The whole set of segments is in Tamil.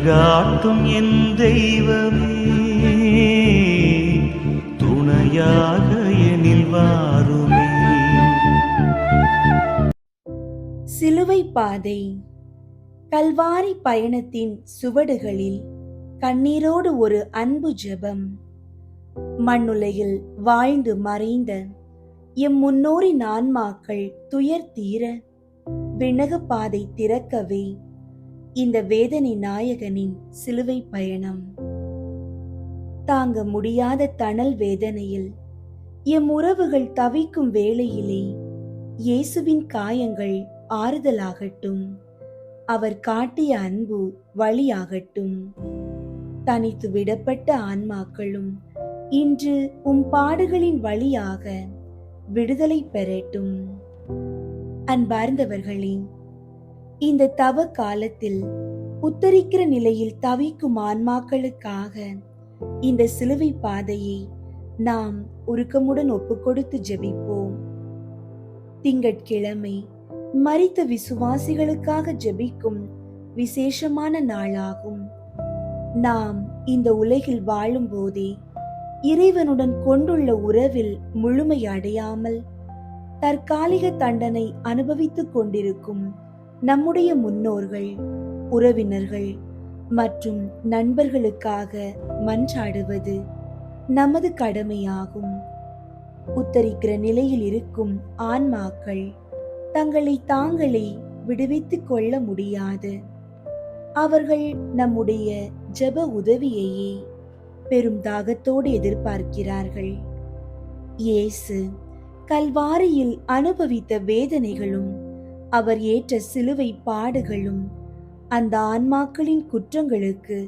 வழிகாட்டும் என் தெய்வமே, துணையாக எனில் வாருமே. சிலுவை பாதை. கல்வாரி பயணத்தின் சுவடுகளில் கண்ணீரோடு ஒரு அன்பு ஜெபம். மண்ணுலகில் வாழ்ந்து மறைந்த எம் முன்னோரின் ஆன்மாக்கள் துயர் தீர விண்ணக பாதை திறக்கவே இந்த வேதனை நாயகனின் சிலுவை பயணம். தாங்க முடியாத தணல் வேதனையில் எம் உறவுகள் தவிக்கும் வேளையிலே இயேசுவின் காயங்கள் ஆறுதலாகட்டும், அவர் காட்டிய அன்பு வழியாகட்டும். தனித்து விடப்பட்ட ஆன்மாக்களும் இன்று பாடுகளின் வழியாக விடுதலை பெறட்டும். அன்பார்ந்தவர்களே, இந்த தவ காலத்தில் உத்தரிக்கிற நிலையில் தவிக்கும் ஆன்மாக்களுக்காக இந்த சிலுவை பாதையை நாம் உருக்கமுடன் ஒப்புக்கொடுத்து ஜெபிப்போம். திங்கட்கிழமை மரித்த விசுவாசிகளுக்காக ஜெபிக்கும் விசேஷமான நாளாகும். நாம் இந்த உலகில் வாழும் போதே இறைவனுடன் கொண்டுள்ள உறவில் முழுமை அடையாமல் தற்காலிக தண்டனை அனுபவித்துக் கொண்டிருக்கும் நம்முடைய முன்னோர்கள், உறவினர்கள் மற்றும் நண்பர்களுக்காக மன்றாடுவது நமது கடமையாகும். உத்தரிக்கிற நிலையில் இருக்கும் ஆன்மாக்கள் தங்களை தாங்களே விடுவித்துக் கொள்ள முடியாது. அவர்கள் நம்முடைய ஜெப உதவியையே பெரும் தாகத்தோடு எதிர்பார்க்கிறார்கள். இயேசு கல்வாரியில் அனுபவித்த வேதனைகளும் அவர் ஏற்ற சிலுவை பாடுகளும் அந்த ஆன்மாக்களின் குற்றங்களுக்கு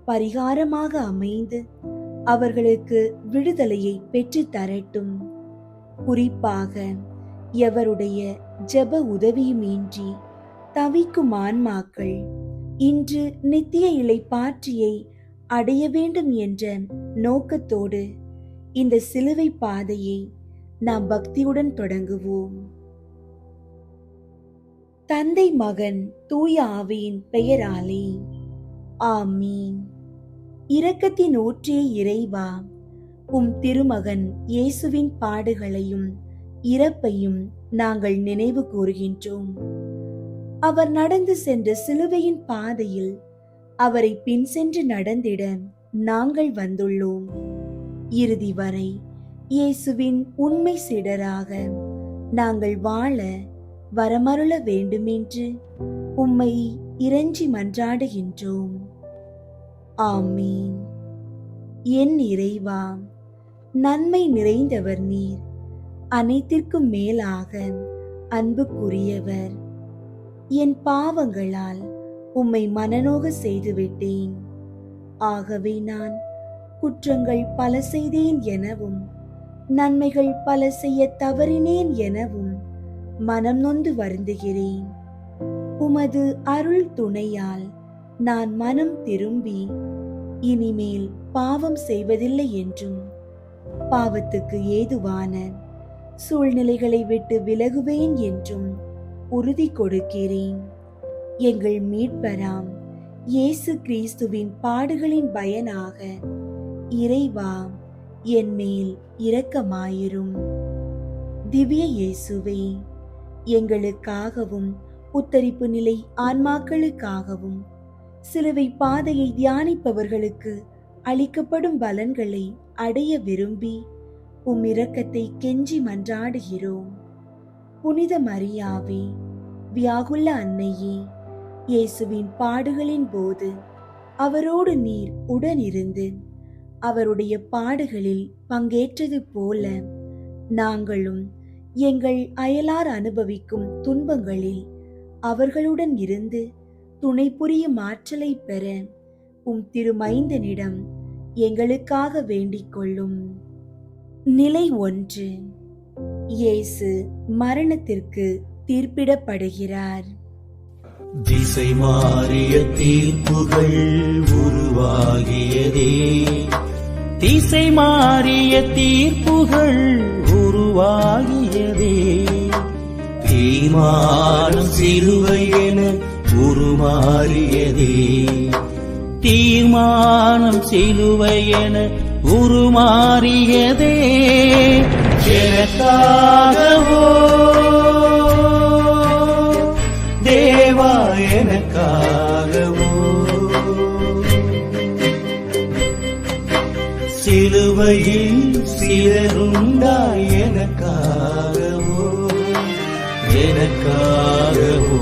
பரிகாரமாக அமைந்து அவர்களுக்கு விடுதலையை பெற்று தரட்டும். குறிப்பாக எவருடைய ஜெப உதவியுமின்றி தவிக்கும் ஆன்மாக்கள் இன்று நித்திய இளைப்பாற்றியை அடைய வேண்டும் என்ற நோக்கத்தோடு இந்த சிலுவை பாதையை நாம் பக்தியுடன் தொடங்குவோம். தந்தை, மகன், தூய ஆவியின் பெயராலே ஆமீன். இரக்கத்தின் ஊற்றே இறைவா, திருமகன் இயேசுவின் பாடுகளையும் இறப்பையும் நாங்கள் நினைவு கூறுகின்றோம். அவர் நடந்து சென்ற சிலுவையின் பாதையில் அவரை பின் சென்று நடந்திட நாங்கள் வந்துள்ளோம். இறுதி வரை இயேசுவின் உண்மை சீடராக நாங்கள் வாழ வரமருள வேண்டுமென்று உம்மை இறைஞ்சி மன்றாடுகின்றோம். ஆமீன். என் இறைவா, நன்மை நிறைந்தவர் நீர், அனைத்திற்கும் மேலாக அன்புக்குரியவர். என் பாவங்களால் உம்மை மனநோக செய்துவிட்டேன். ஆகவே நான் குற்றங்கள் பல செய்தேன் எனவும் நன்மைகள் பல செய்ய தவறினேன் எனவும் மனம் நொந்து வருந்துகிறேன். உமது அருள் துணையால் நான் மனம் திரும்பி இனிமேல் பாவம் செய்வதில்லை என்றும் பாவத்துக்கு ஏதுவான சூழ்நிலைகளை விட்டு விலகுவேன் என்றும் உறுதி கொடுக்கிறேன். எங்கள் மீட்பராம் இயேசு கிறிஸ்துவின் பாடுகளின் பயனாக இறைவா, என் மேல் இரக்கமாயிரும். திவ்ய இயேசுவே, எங்களுக்காகவும் உத்தரிப்பு நிலை ஆன்மாக்களுக்காகவும் சிலுவை பாதையை தியானிப்பவர்களுக்கு அளிக்கப்படும் பலன்களை அடைய விரும்பி இரக்கத்தை கெஞ்சி மன்றாடுகிறோம். புனித மரியாவே, வியாகுல அன்னையே, இயேசுவின் பாடுகளின் போது அவரோடு நீர் உடனிருந்து அவருடைய பாடுகளில் பங்கேற்றது போல நாங்களும் எங்கள் அயலார் அனுபவிக்கும் துன்பங்களில் அவர்களுடன் இருந்து துணை புரியும் ஆற்றலை பெற திருமைந்தனிடம் எங்களுக்காக வேண்டிக் கொள்ளும். நிலை 1. இயேசு மரணத்திற்கு தீர்ப்பிடப்படுகிறார். திசை மாறிய தீர்ப்புகள் உருவாகியதே, திசை மாறிய தீர்ப்புகள் உருவாகியதே, தீர்மானம் சிலுவை என உருமாறியதே, தீர்மானம் சிலுவை என உருமாறியதே எனக்காகவோ தேவா எனக்காகவோ சிலுவையில் சிலருண்டாய் எனக்காகவோ எனக்காகவோ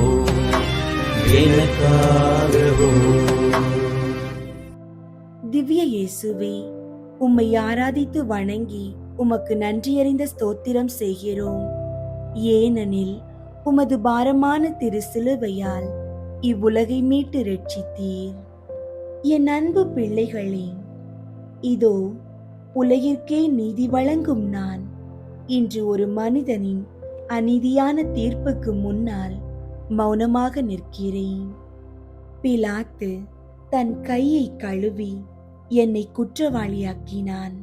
எனக்காகவோ. திவ்ய இயேசுவே, உம்மை ஆராதித்து வணங்கி உமக்கு நன்றியறிந்த ஸ்தோத்திரம் செய்கிறோம். ஏனெனில் உமது பாரமான திரு சிலுவையால் இவ்வுலகை மீட்டு ரட்சித்தீர். என் அன்பு பிள்ளைகளே, இதோ உலகிற்கே நீதி வழங்கும் நான் இன்று ஒரு மனிதனின் அநீதியான தீர்ப்புக்கு முன்னால் மௌனமாக நிற்கிறேன். பிலாத்து தன் கையை கழுவி என்னை குற்றவாளியாக்கினான்.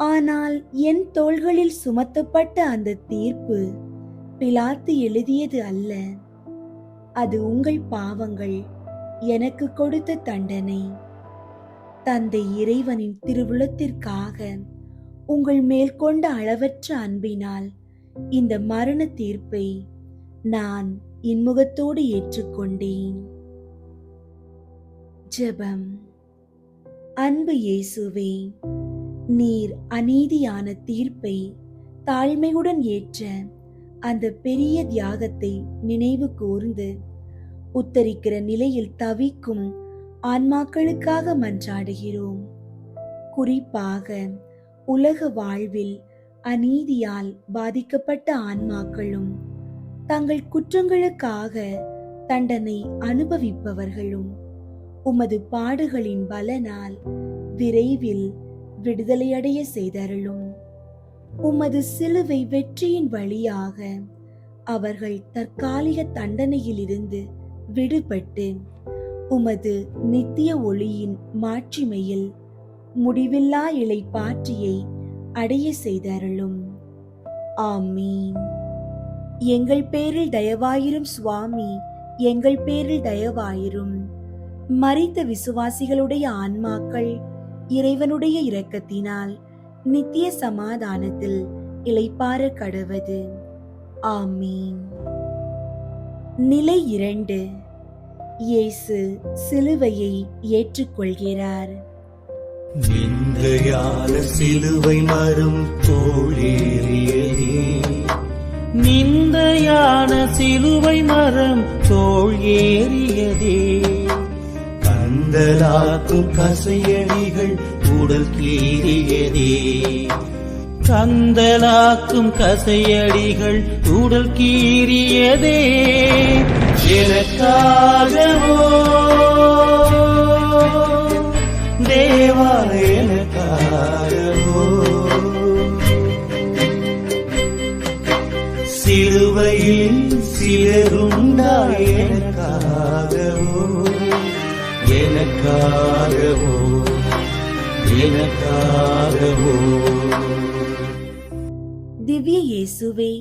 ஆனால் என் தோள்களில் சுமத்தப்பட்ட அந்த தீர்ப்பு பிலாத்து எழுதியது அல்ல. அது உங்கள் பாவங்கள் எனக்கு கொடுத்த தண்டனை. தந்தை இறைவனின் திருவுளத்திற்காக உங்கள் மேல் கொண்ட அளவற்ற அன்பினால் இந்த மரண தீர்ப்பை நான் இன்முகத்தோடு ஏற்றுக்கொண்டேன். ஜெபம். அன்பு இயேசுவே, நீர் அநீதியான தீர்ப்பை தாழ்மையுடன் ஏற்ற அந்த பெரிய தியாகத்தை நினைவு கூர்ந்து உத்தரிக்கிற நிலையில் தவிக்கும் ஆன்மாக்களுக்காக மன்றாடுகிறோம். குறிப்பாக உலக வாழ்வில் அநீதியால் பாதிக்கப்பட்ட ஆன்மாக்களும் தங்கள் குற்றங்களுக்காக தண்டனை அனுபவிப்பவர்களும் உமது பாடுகளின் பலனால் விரைவில் விடுதலையடைய செய்தருளும். உமது சிலுவை வெற்றியின் வழியாக அவர்கள் தற்காலிக தண்டனையிலிருந்து விடுபட்டு உமது நித்திய ஒளியின் மாட்சிமையில் முடிவில்லா இளைப்பாற்றியை அடைய செய்தருளும். ஆமீன். எங்கள் பேரில் தயவாயிரும் சுவாமி, எங்கள் பேரில் தயவாயிரும். மரித்த விசுவாசிகளுடைய ஆன்மாக்கள் இறைவனுடைய இரக்கத்தினால் நித்திய சமாதானத்தில் இளைப்பாற கடவது. ஆமீன். நிலை 2. இயேசு சிலுவையை ஏற்றுக்கொள்கிறார். நிந்தையான சிலுவை மரம் தோளேறியதே, நிந்தையான சிலுவை மரம் தோள் ஏறியதே, கந்தலாக்கும் கசையடிகள் உடல் கீறியதே, கந்தலாக்கும் கசையடிகள் உடல் கீறியதே, எனக்காகவோ தேவா எனக்காகவோ சிலுவையில் சிலருண்டாய் எனக்காகவோ எனக்காகவோ எனக்காகவோ. திவ்ய இயேசுவே,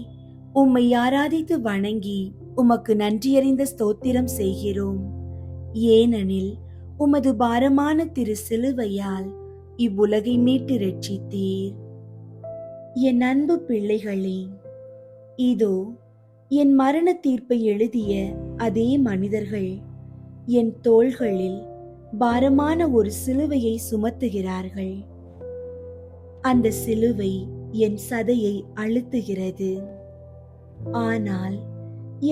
உம்மை ஆராதித்து வணங்கி உமக்கு நன்றியறிந்த ஸ்தோத்திரம் செய்கிறோம். ஏனெனில் உமது பாரமான திரு சிலுவையால் இவ்வுலகை மீட்டு ரட்சித்தீர். என் அன்பு பிள்ளைகளே, இதோ என் மரண தீர்ப்பை எழுதிய அதே மனிதர்கள் என் தோள்களில் பாரமான ஒரு சிலுவையை சுமத்துகிறார்கள். அந்த சிலுவை என் சதையை அழுத்துகிறது. ஆனால்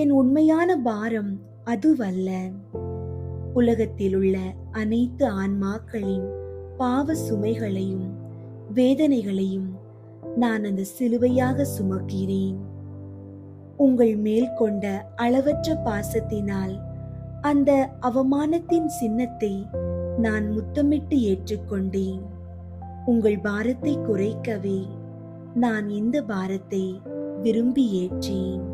என் உண்மையான பாரம் அதுவல்ல. உலகத்தில் உள்ள அனைத்து ஆன்மாக்களின் பாவ சுமைகளையும் வேதனைகளையும் நான் அந்த சிலுவையாக சுமக்கிறேன். உங்கள் மேல் கொண்ட அளவற்ற பாசத்தினால் அந்த அவமானத்தின் சின்னத்தை நான் முத்தமிட்டு ஏற்றுக்கொண்டேன். உங்கள் பாரத்தை குறைக்கவே நான் இந்த பாரத்தை விரும்பி ஏற்றேன்.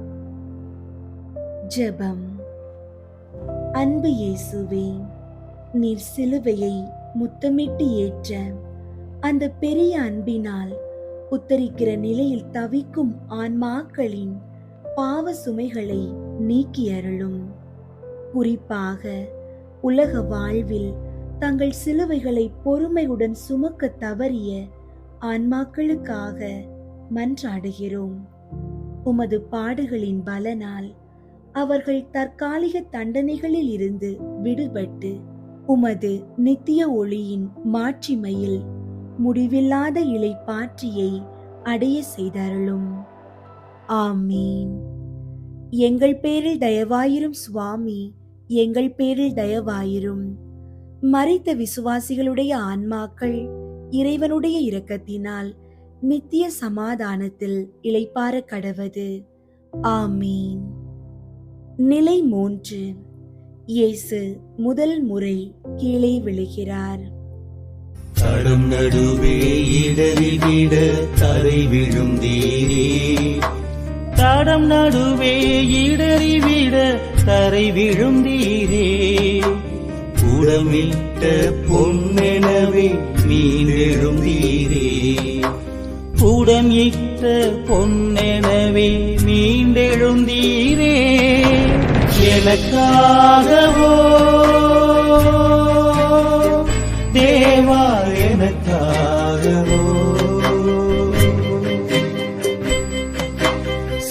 ஜெபம். அன்பு இயேசுவே, நீர் சிலுவையை முத்தமிட்டு ஏற்ற அந்த பெரிய அன்பினால் உத்தரிக்கிற நிலையில் தவிக்கும் ஆன்மாக்களின் பாவ சுமைகளை நீக்கி அருளும். குறிப்பாக உலக வாழ்வில் தங்கள் சிலுவைகளை பொறுமையுடன் சுமக்க தவறிய ஆன்மாக்களுக்காக மன்றாடுகிறோம். உமது பாடுகளின் பலனால் அவர்கள் தற்காலிக தண்டனைகளில் இருந்து விடுபட்டு உமது நித்திய ஒளியின் மாட்சிமையில் முடிவில்லாத இளைப்பாற்றியை அடைய செய்தருளும். ஆமீன். எங்கள் பேரில் தயவாயிரும் சுவாமி, எங்கள் பேரில் தயவாயிரும். மரித்த விசுவாசிகளுடைய ஆன்மாக்கள் இறைவனுடைய இரக்கத்தினால் நித்திய சமாதானத்தில் இளைப்பாற கடவது. ஆமீன். நிலை 3. இயேசு முதல் முறை கீழே விழுகிறார். தடம் நடுவே இடறிவிட தரை விழுந்தீரே, தடம் நடுவே இடறிவிட தரை விழுந்தீரே. புடமிட்ட பொன்னெனவே மீண்டெழுந்தீரே, புடமிட்ட பொன்னெனவே மீண்டெழுந்தீரே. எனக்காகவோ தேவா, எனக்காகவோ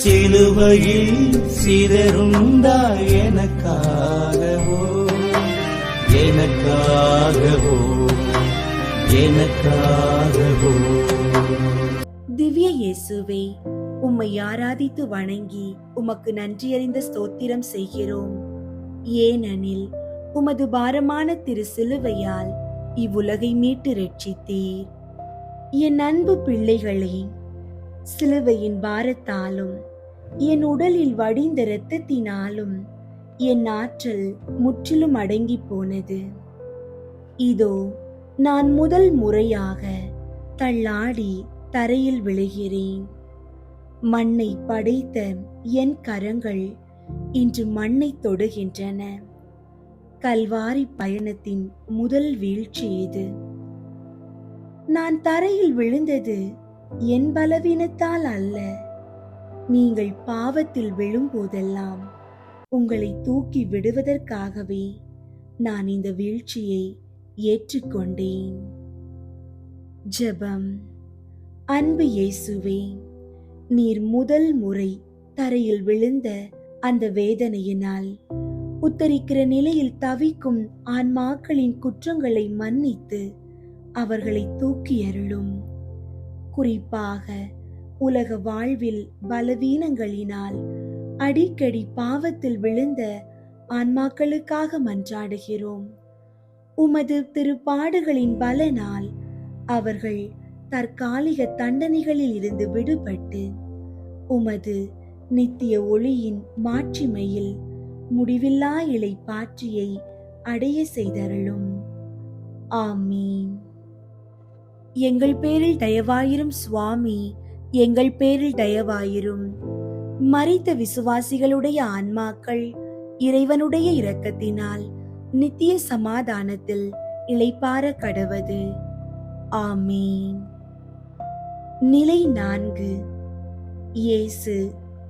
சிலுவையில் சிதறுண்டாய். எனக்காகவோ, எனக்காகவோ, எனக்காகவோ. திவ்ய இயேசுவே, உம்மை ஆராதித்து வணங்கி உமக்கு நன்றியறிந்த ஸ்தோத்திரம் செய்கிறோம். ஏனெனில் உமது பாரமான திரு சிலுவையால் இவ்வுலகை மீட்டு ரட்சித்தீர். என் அன்பு பிள்ளைகளே, சிலுவையின் பாரத்தாலும் என் உடலில் வடிந்த இரத்தத்தினாலும் என் ஆற்றல் முற்றிலும் அடங்கி போனது. இதோ நான் முதல் முறையாக தள்ளாடி தரையில் விழுகிறேன். மண்ணை படைத்த என் கரங்கள் இன்று மண்ணை தொடுகின்றன. கல்வாரி பயணத்தின் முதல் வீழ்ச்சி இது. நான் தரையில் விழுந்தது என் பலவீனத்தால் அல்ல. நீங்கள் பாவத்தில் விழும்போதெல்லாம் உங்களை தூக்கி விடுவதற்காகவே நான் இந்த வீழ்ச்சியை ஏற்றுக்கொண்டேன். ஜெபம். அன்பு இயேசுவே, நீர் முதல் முறை தரையில் விழுந்த அந்த வேதனையினால் உத்தரிக்கிற நிலையில் தவிக்கும் ஆன்மாக்களின் குற்றங்களை மன்னித்து அவர்களை தூக்கி அருளும். குறிப்பாக உலக வாழ்வில் பலவீனங்களினால் அடிக்கடி பாவத்தில் விழுந்த ஆன்மாக்களுக்காக மன்றாடுகிறோம். உமது திருப்பாடுகளின் பலனால் அவர்கள் தற்காலிக தண்டனைகளில் இருந்து விடுபட்டு உமது நித்திய ஒளியின் மாட்சிமையில் முடிவில்லா இளைப்பாற்றியை அடைய செய்தருளும். ஆமீன். எங்கள் பேரில் தயவாயிரும் சுவாமி, எங்கள் பேரில் தயவாயிரும். மரித்த விசுவாசிகளுடைய ஆன்மாக்கள் இறைவனுடைய இரக்கத்தினால் நித்திய சமாதானத்தில் இளைப்பாற கடவது. ஆமீன். நிலை 4. இயேசு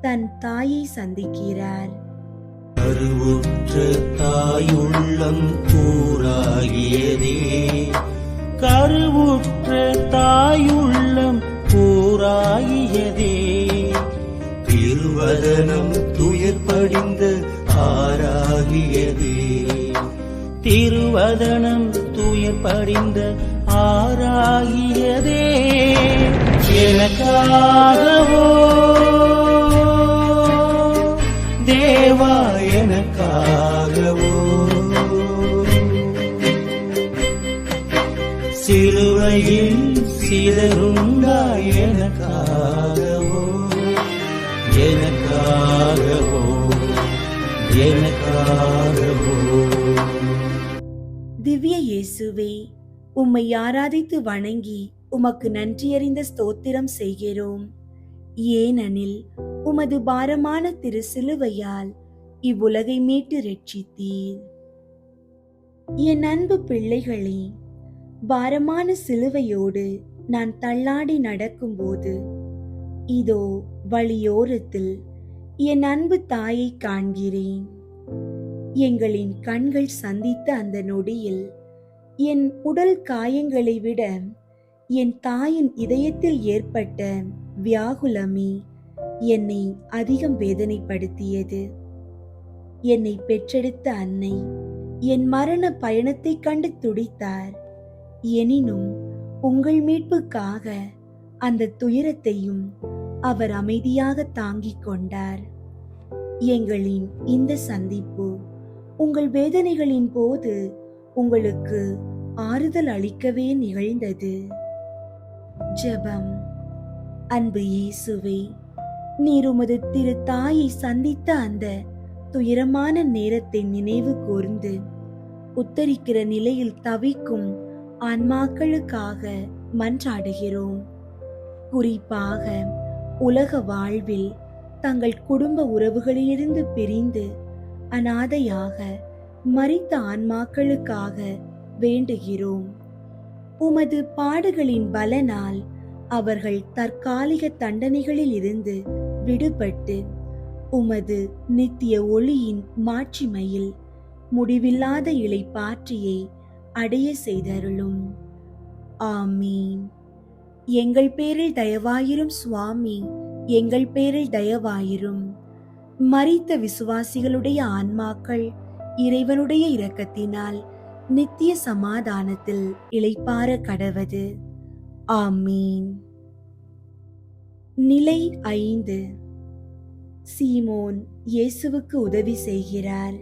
தன் தாயை சந்திக்கிறார். கருவுற்ற தாயுள்ளம் கூறாகியதே, கருவுற்ற தாயுள்ளம் கூறாகியதே. திருவதனம் துயர் படிந்த ஆறாகியதே, திருவதனம் துயர் படிந்த ஆறாகியதே. எனக்காகவோ தேவா, எனக்காகவோ சிலுவையில் சிதறுண்டாய். எனக்காகவோ, எனக்காகவோ, எனக்காகவோ. திவ்ய இயேசுவே, உம்மை ஆராதித்து வணங்கி உமக்கு நன்றியறிந்த ஸ்தோத்திரம் செய்கிறோம். ஏனெனில் உமது பாரமான திரு சிலுவையால் இவ்வுலகை மீட்டு ரட்சித்தீர். என் அன்பு பிள்ளைகளே, பாரமான சிலுவையோடு நான் தள்ளாடி நடக்கும்போது இதோ வழியோரத்தில் என் அன்பு தாயை காண்கிறேன். எங்களின் கண்கள் சந்தித்த அந்த நொடியில் என் உடல் காயங்களை விட என் தாயின் இதயத்தில் ஏற்பட்ட வியாகுலமே என்னை அதிகம் வேதனைப்படுத்தியது. என்னை பெற்றெடுத்த அன்னை என் மரண பயணத்தைக் கண்டு துடித்தார். எனினும் உங்கள் மீட்புக்காக அந்த துயரத்தையும் அவர் அமைதியாக தாங்கிக் கொண்டார். எங்களின் இந்த சந்திப்பு உங்கள் வேதனைகளின் போது உங்களுக்கு ஆறுதல் அளிக்கவே நிகழ்ந்தது. ஜெபம். அன்பு இயேசுவே, நீர் உமது திரு தாயை சந்தித்த அந்த துயரமான நேரத்தை நினைவு கூர்ந்து உத்தரிக்கிற நிலையில் தவிக்கும் ஆன்மாக்களுக்காக மன்றாடுகிறோம். குறிப்பாக உலக வாழ்வில் தங்கள் குடும்ப உறவுகளிலிருந்து பிரிந்து அனாதையாக மரித்த ஆன்மாக்களுக்காக வேண்டுகிறோம். உமது பாடுகளின் பலனால் அவர்கள் தற்காலிக தண்டனைகளில் இருந்து விடுபட்டு உமது நித்திய ஒளியின் மாட்சிமையில் முடிவில்லாத இளைப்பாற்றியை அடைய செய்தருளும். ஆமீன். எங்கள் பேரில் தயவாயிரும் சுவாமி, எங்கள் பேரில் தயவாயிரும். மரித்த விசுவாசிகளுடைய ஆன்மாக்கள் இறைவனுடைய இரக்கத்தினால் நித்திய சமாதானத்தில் இளைப்பாற கடவது. ஆமீன். நிலை 5. சீமோன் இயேசுவுக்கு உதவி செய்கிறார்.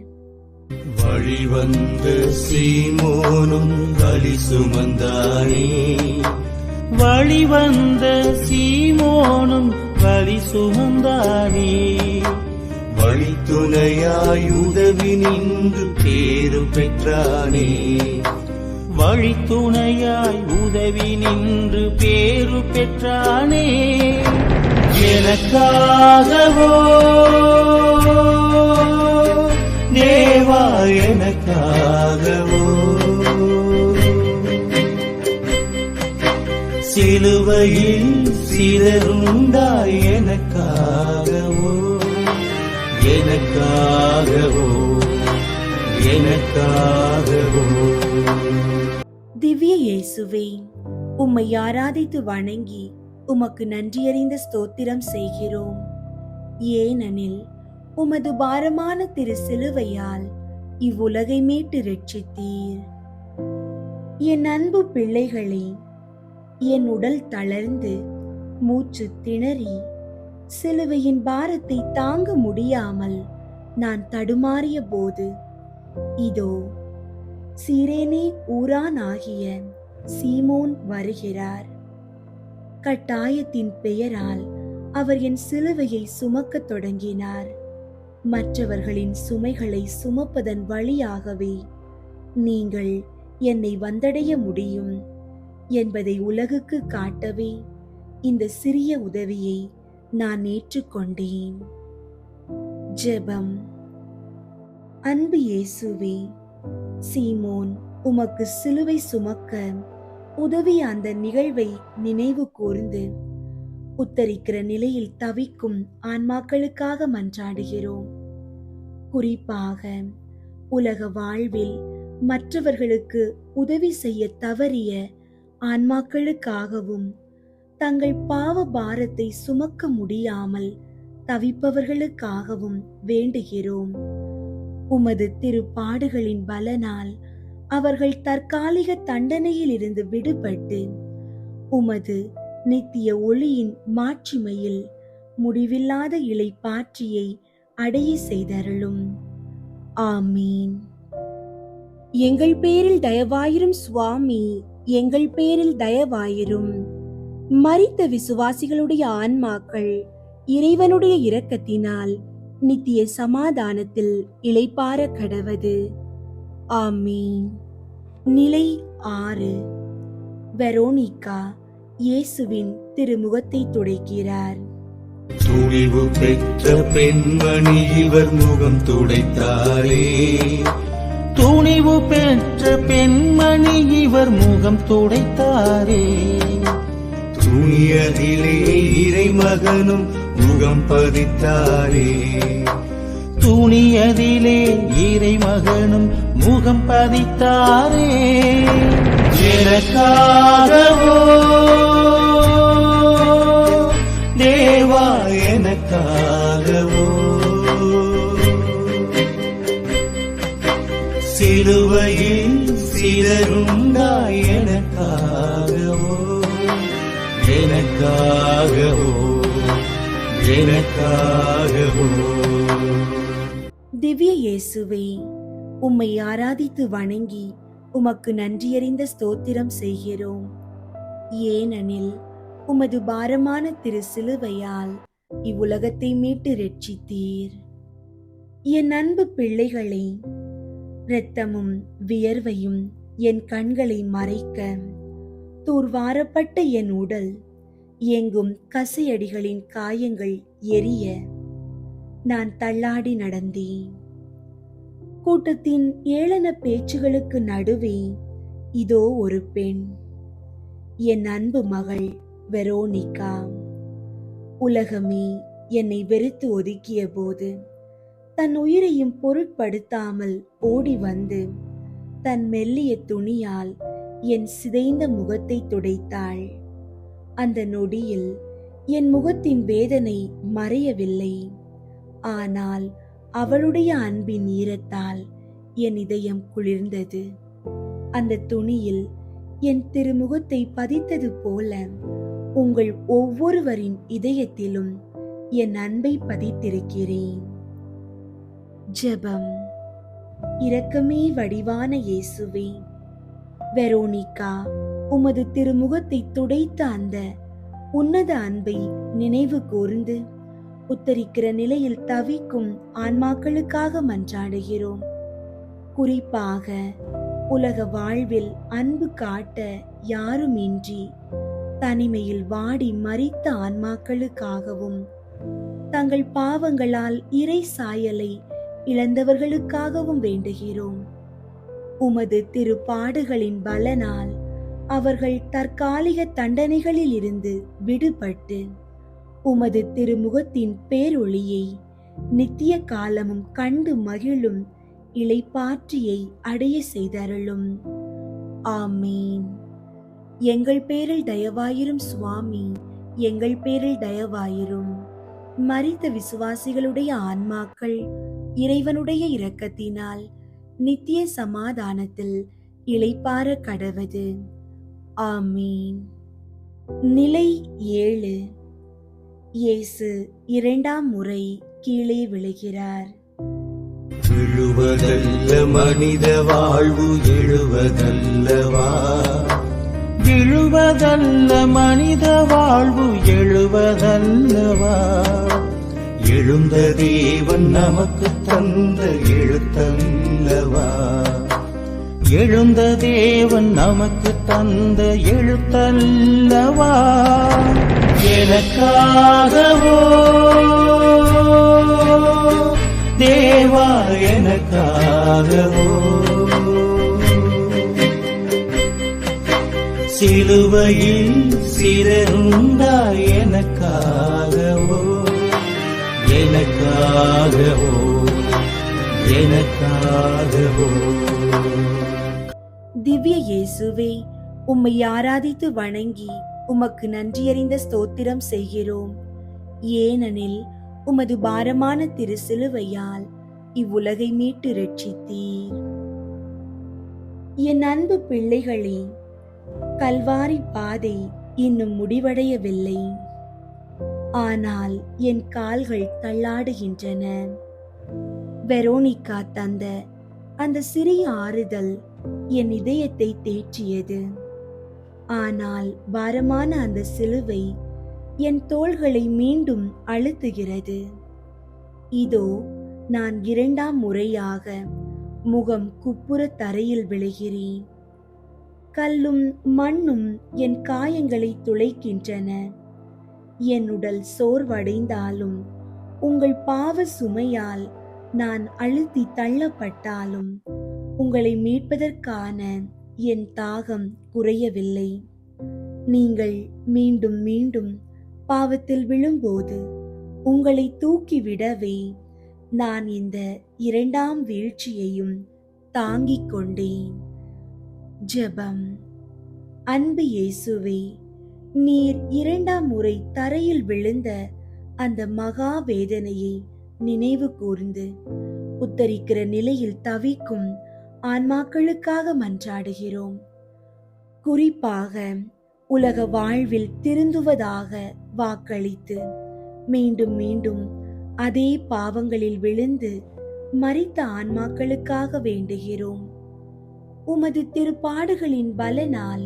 வழிவந்த சீமோனும் வலி சுமந்தானே, வழிவந்த சீமோனும் வலி சுமந்தானே, வழித்துணையாய் உதவி நின்று பேரு பெற்றானே, வழித்துணையாய் உதவி நின்று பேரு பெற்றானே. எனக்காகவோ தேவா, எனக்காகவோ சிலுவையில் சிதறுண்டாய், எனக்காகவோ எனக்காகவோ எனக்காகவோ. திவ்ய இயேசுவே, உம்மை ஆராதித்து வணங்கி உமக்கு நன்றியறிந்த ஸ்தோத்திரம் செய்கிறோம். ஏனெனில் உமது பாரமான திரு சிலுவையால் இவ்வுலகை மீட்டு ரட்சித்தீர். என் அன்பு பிள்ளைகளே, என் உடல் தளர்ந்து மூச்சு திணறி சிலுவையின் பாரத்தை தாங்க முடியாமல் நான் தடுமாறிய போது இதோ சிரேனே ஊரான் ஆகிய சீமோன் வருகிறார். கட்டாயத்தின் பெயரால் அவர் என் சிலுவையை சுமக்கத் தொடங்கினார். மற்றவர்களின் சுமைகளை சுமப்பதன் வழியாகவே நீங்கள் என்னை வந்தடைய முடியும் என்பதை உலகுக்கு காட்டவே இந்த சிறிய உதவியை நான் ஏற்றுக்கொண்டேன். ஜெபம். அன்பு இயேசுவே, சீமோன் உமக்கு சிலுவை சுமக்க உதவி அந்த நிகழ்வை நினைவு கூர்ந்து உத்தரிக்கிற நிலையில் தவிக்கும் ஆன்மாக்களுக்காக மன்றாடுகிறோம். குறிப்பாக உலக வாழ்வில் மற்றவர்களுக்கு உதவி செய்ய தவறிய ஆன்மாக்களுக்காகவும் தங்கள் பாவ பாரத்தை சுமக்க முடியாமல் தவிப்பவர்களுக்காகவும் வேண்டுகிறோம். உமது திருப்பாடுகளின் பலனால் அவர்கள் தற்காலிக தண்டனையில் இருந்து விடுபட்டு உமது நித்திய ஒளியின் மாட்சிமையில் முடிவில்லாத இளைப்பாற்றியை அடைய செய்தருளும். ஆமீன். எங்கள் பேரில் தயவாயிரும் சுவாமி, எங்கள் பேரில் தயவாயிரும். மரித்த விசுவாசிகளுடைய ஆன்மாக்கள் இறைவனுடைய இரக்கத்தினால் நித்திய சமாதானத்தில் இளைப்பாற கடவது. ஆமீன். நிலை 6. வெரோனிகா இயேசுவின் திருமுகத்தை துடைக்கிறார். துணிவு பெற்ற பெண்மணி இவர் முகம் துடைத்தாரே, துணிவு பெற்ற பெண்மணி இவர் முகம் துடைத்தாரே, துணியதிலே இறைமகனும் முகம் பதித்தாரே, துணியதிலே இறைமகனும் முகம் பதித்தாரே. எனக்காகவோ தேவா, எனக்காகவோ சிலுவையில் சிதறுண்டாய் எனக்காகவோ, எனக்காகவோ, எனக்காகவோ. திவ்ய இயேசுவே, உம்மை ஆராதித்து வணங்கி உமக்கு நன்றியறிந்த ஸ்தோத்திரம் செய்கிறோம். ஏனெனில் உமது பாரமான திரு சிலுவையால் இவ்வுலகத்தை மீட்டு ரட்சித்தீர். என் அன்பு பிள்ளைகளே, இரத்தமும் வியர்வையும் என் கண்களை மறைக்க, தூர்வாரப்பட்ட என் உடல் எங்கும் கசையடிகளின் காயங்கள் எரிய நான் தள்ளாடி நடந்தேன். கூட்டத்தின் ஏளன பேச்சுகளுக்கு நடுவே இதோ ஒரு பெண், என் அன்பு மகள் வெரோனிகா. உலகமே என்னை வெறுத்து ஒதுக்கிய போது தன் உயிரையும் பொருட்படுத்தாமல் ஓடி வந்து தன் மெல்லிய துணியால் என் சிதைந்த முகத்தை துடைத்தாள். அந்த நொடியில் என் முகத்தின் வேதனை மறையவில்லை. ஆனால் அவளுடைய அன்பின் ஈரத்தால் என் இதயம் குளிர்ந்தது. அந்த துணியில் என் திருமுகத்தை பதித்தது போல உங்கள் ஒவ்வொருவரின் இதயத்திலும் என் அன்பை பதித்திருக்கிறேன். ஜெபம். இரக்கமே வடிவான இயேசுவே, வெரோனிகா உமது திருமுகத்தை துடைத்த அந்த உன்னத அன்பை நினைவு கூர்ந்து உத்தரிக்கிற நிலையில் தவிக்கும் ஆன்மாக்களுக்காக மன்றாடுகிறோம். குறிப்பாக உலக வாழ்வில் அன்பு காட்ட யாருமின்றி தனிமையில் வாடி மரித்த ஆன்மாக்களுக்காகவும், தங்கள் பாவங்களால் இறை சாயலை இழந்தவர்களுக்காகவும் வேண்டுகிறோம். உமது திருப்பாடுகளின் பலனால் அவர்கள் தற்காலிக தண்டனைகளில் இருந்து விடுபட்டு உமது திருமுகத்தின் பேரொளியை நித்திய காலமும் கண்டு மகிழும் இளைப்பாற்றியை அடைய செய்தருளும். ஆமீன். எங்கள் பேரில் தயவாயிரும் சுவாமி, எங்கள் பேரில் தயவாயிரும். மரித்த விசுவாசிகளுடைய ஆன்மாக்கள் இறைவனுடைய இரக்கத்தினால் நித்திய சமாதானத்தில் இளைப்பாற கடவது. ஆமீன். நிலை 7. இயேசு 2ஆம் முறை கீழே விழுகிறார். விழுவதல்ல மனித வாழ்வு எழுவதல்லவா, விழுவதல்ல மனித வாழ்வு எழுவதல்லவா. எழுந்த தேவன் நமக்கு தந்த எழுத்தல்லவா, எழுந்த தேவன் நமக்கு தந்த எழுத்தல்லவா. எனக்காகவோ தேவா, எனக்காகவோ சிலுவையில் சிதறுண்டாய் எனக்காகவோ, எனக்காகவோ, எனக்காகவோ. திவ்ய இயேசுவே, உம்மை ஆராதித்து வணங்கி உமக்கு நன்றியறிந்த ஸ்தோத்திரம் செய்கிறோம். ஏனெனில் உமது பாரமான திரு சிலுவையால் இவ்வுலகை மீட்டு ரட்சித்தீர். என் அன்பு பிள்ளைகளே, கல்வாரி பாதை இன்னும் முடிவடையவில்லை. ஆனால் என் கால்கள் தள்ளாடுகின்றன. வெரோனிகா தந்த அந்த சிறிய ஆறுதல் என் இதயத்தை தேற்றியது. ஆனால் பாரமான அந்த சிலுவை என் தோள்களை மீண்டும் அழுத்துகிறது. இதோ நான் 2ஆம் முறையாக முகம் குப்புற தரையில் விழுகிறேன். கல்லும் மண்ணும் என் காயங்களை துளைக்கின்றன. என் உடல் சோர்வடைந்தாலும், உங்கள் பாவ சுமையால் நான் அழுத்தி தள்ளப்பட்டாலும், உங்களை மீட்பதற்கான என் தாகம் குறையவில்லை. நீங்கள் மீண்டும் மீண்டும் பாவத்தில் விழும்போது உங்களை தூக்கிவிடவே நான் இந்த இரண்டாம் வீழ்ச்சியையும் தாங்கிக் கொண்டேன். ஜெபம். அன்பு இயேசுவே, நீர் இரண்டாம் முறை தரையில் விழுந்த அந்த மகா வேதனையை நினைவு கூர்ந்து உத்தரிக்கிற நிலையில் தவிக்கும் ஆன்மாக்களுக்காக மன்றாடுகிறோம். குறிப்பாக உலக வாழ்வில் திருந்துவதாக வாக்களித்து மீண்டும் மீண்டும் அதே பாவங்களில் விழுந்து மரித்த ஆன்மாக்களுக்காக வேண்டுகிறோம். உமது திருப்பாடுகளின் பலனால்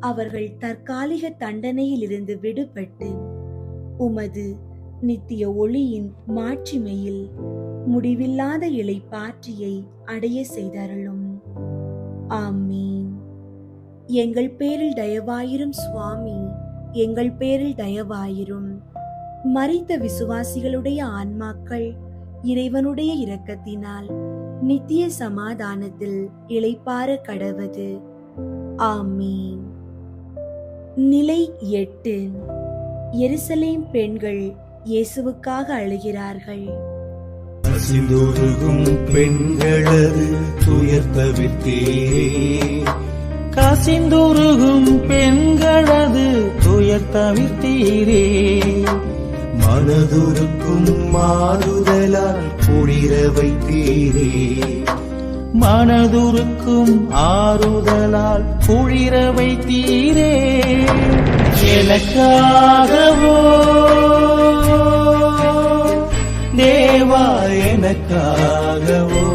அவர்கள் தற்காலிக தண்டனையிலிருந்து விடுபட்டு உமது நித்திய ஒளியின் மாட்சிமையில் முடிவில்லாத இளைப்பாற்றியை அடைய செய்தருளும். ஆமீன். எங்கள் பேரில் தயவாயிரும் சுவாமி, எங்கள் பேரில் தயவாயிரும். மரித்த விசுவாசிகளுடைய ஆன்மாக்கள் இறைவனுடைய இரக்கத்தினால் நித்திய சமாதானத்தில் இளைப்பாற கடவது. ஆமீன். நிலை 8. எருசலேம் பெண்கள் இயேசுவுக்காக அழுகிறார்கள். கசிந்துருகும் பெண்களது துயர் தவிர்த்தீரே, கசிந்துருகும் பெண்களது துயர் தவிர்த்தீரே, மனதுருக்கும் மாறுதலால் குளிர வைத்தீரே, மனதுருக்கும் ஆறுதலால் குளிர வைத்தீரே. எனக்காகவோ தேவா, எனக்காகவோ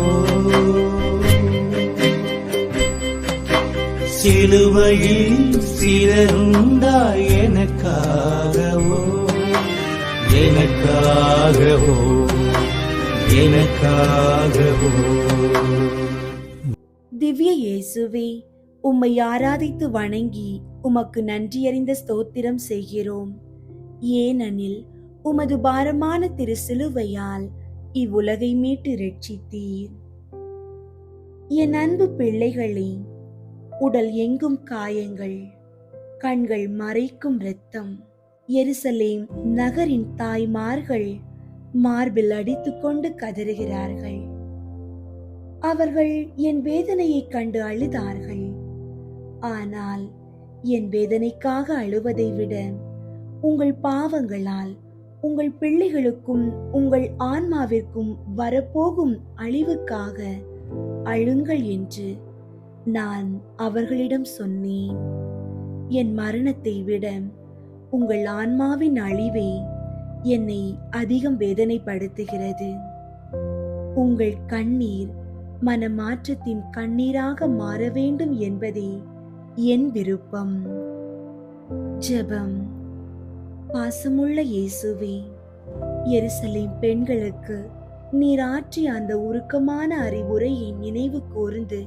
சிலுவையில் சிறந்தாய், எனக்காகவோ எனக்காகவோ எனக்காகவோ. திவ்ய இயேசுவே, உம்மை ஆராதித்து வணங்கி உமக்கு நன்றியறிந்த ஸ்தோத்திரம் செய்கிறோம். ஏனெனில் உமது பாரமான திரு சிலுவையால் இவ்வுலகை மீட்டு ரட்சித்தீர். என் அன்பு பிள்ளைகளே, உடல் எங்கும் காயங்கள், கண்கள் மறைக்கும் இரத்தம். எருசலேம் நகரின் தாய்மார்கள் மார்பில் அடித்துக்கொண்டு கதறுகிறார்கள். அவர்கள் என் வேதனையை கண்டு அழுதார்கள். ஆனால் என் வேதனைக்காக அழுவதை விட உங்கள் பாவங்களால் உங்கள் பிள்ளைகளுக்கும் உங்கள் ஆன்மாவிற்கும் வரப்போகும் அழிவுக்காக அழுங்கள் என்று நான் அவர்களிடம் சொன்னேன். என் மரணத்தை விட உங்கள் ஆன்மாவின் அழிவே என்னை அதிகம் வேதனைப்படுத்துகிறது. உங்கள் கண்ணீர் மனமாற்றத்தின் கண்ணீராக மாற வேண்டும் என்பதே என் விருப்பம். ஜெபம். பாசமுள்ள இயேசுவே, எருசலேம் பெண்களுக்கு நீர் ஆற்றிய அந்த உருக்கமான அறிவுரையை நினைவு கூர்ந்து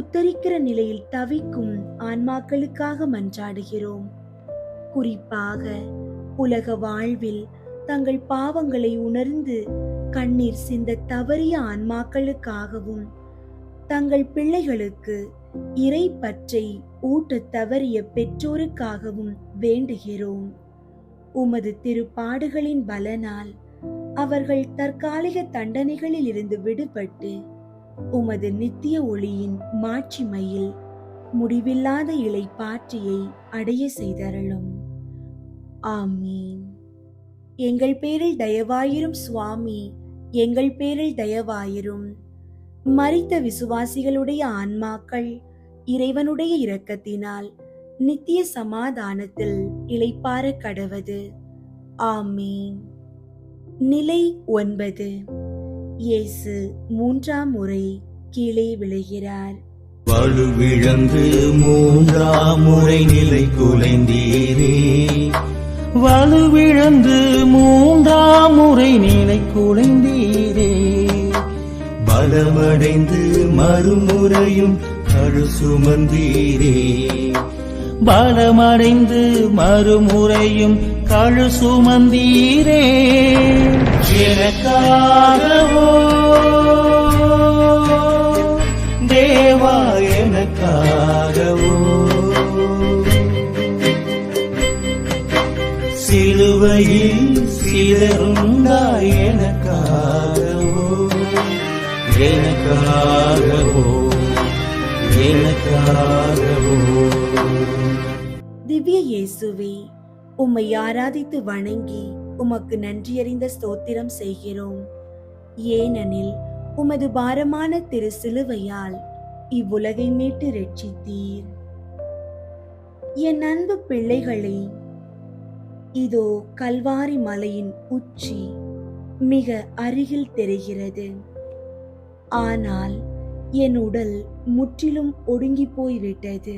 உத்தரிக்கிற நிலையில் தவிக்கும் ஆன்மாக்களுக்காக மன்றாடுகிறோம். குறிப்பாக உலக வாழ்வில் தங்கள் பாவங்களை உணர்ந்து கண்ணீர் சிந்த தவறிய ஆன்மாக்களுக்காகவும் தங்கள் பிள்ளைகளுக்கு இறை பற்றை ஊட்ட தவறிய பெற்றோருக்காகவும் வேண்டுகிறோம். உமது திருப்பாடுகளின் பலனால் அவர்கள் தற்காலிக தண்டனைகளில் இருந்து விடுபட்டு உமது நித்திய ஒளியின் மாட்சிமையில் முடிவில்லாத இளைப்பாற்றியை அடைய செய்தருளும். ஆமீன். எங்கள் பேரில் தயவாயிரும் சுவாமி, எங்கள் பேரில் தயவாயிரும். மரித்த விசுவாசிகளுடைய ஆன்மாக்கள் இறைவனுடைய இரக்கத்தினால் நித்திய சமாதானத்தில் இளைப்பாற கடவது. ஆமீன். நிலை 9. இயேசு 3ஆம் முறை கீழே விழுகிறார். வலுவிழந்து 3ஆம் முறை நிலை குலைந்தீரே, வலுவிழந்து 3ஆம் முறை நிலை குலைந்தீரே, பலமடைந்து மறுமுறையும் கழு சுமந்தீரே, பலமடைந்து மறுமுறையும் கழு சுமந்தீரே. எனக்காகவோ தேவா, எனக்காகவோ சிலுவையில் சிறந்தாய், எனக்காகவோ எனக்காகவோ எனக்காகவோ. திவ்ய இயேசுவே, உம்மை ஆராதித்து வணங்கி உமக்கு நன்றியறிந்த ஸ்தோத்திரம் செய்கிறோம். ஏனெனில் உமது பாரமான திரு சிலுவையால் இவ்வுலகை மீட்டு ரட்சித்தீர். என் அன்பு பிள்ளைகளே, இதோ கல்வாரி மலையின் உச்சி மிக அருகில் தெரிகிறது. ஆனால் என் உடல் முற்றிலும் ஒடுங்கி போய்விட்டது.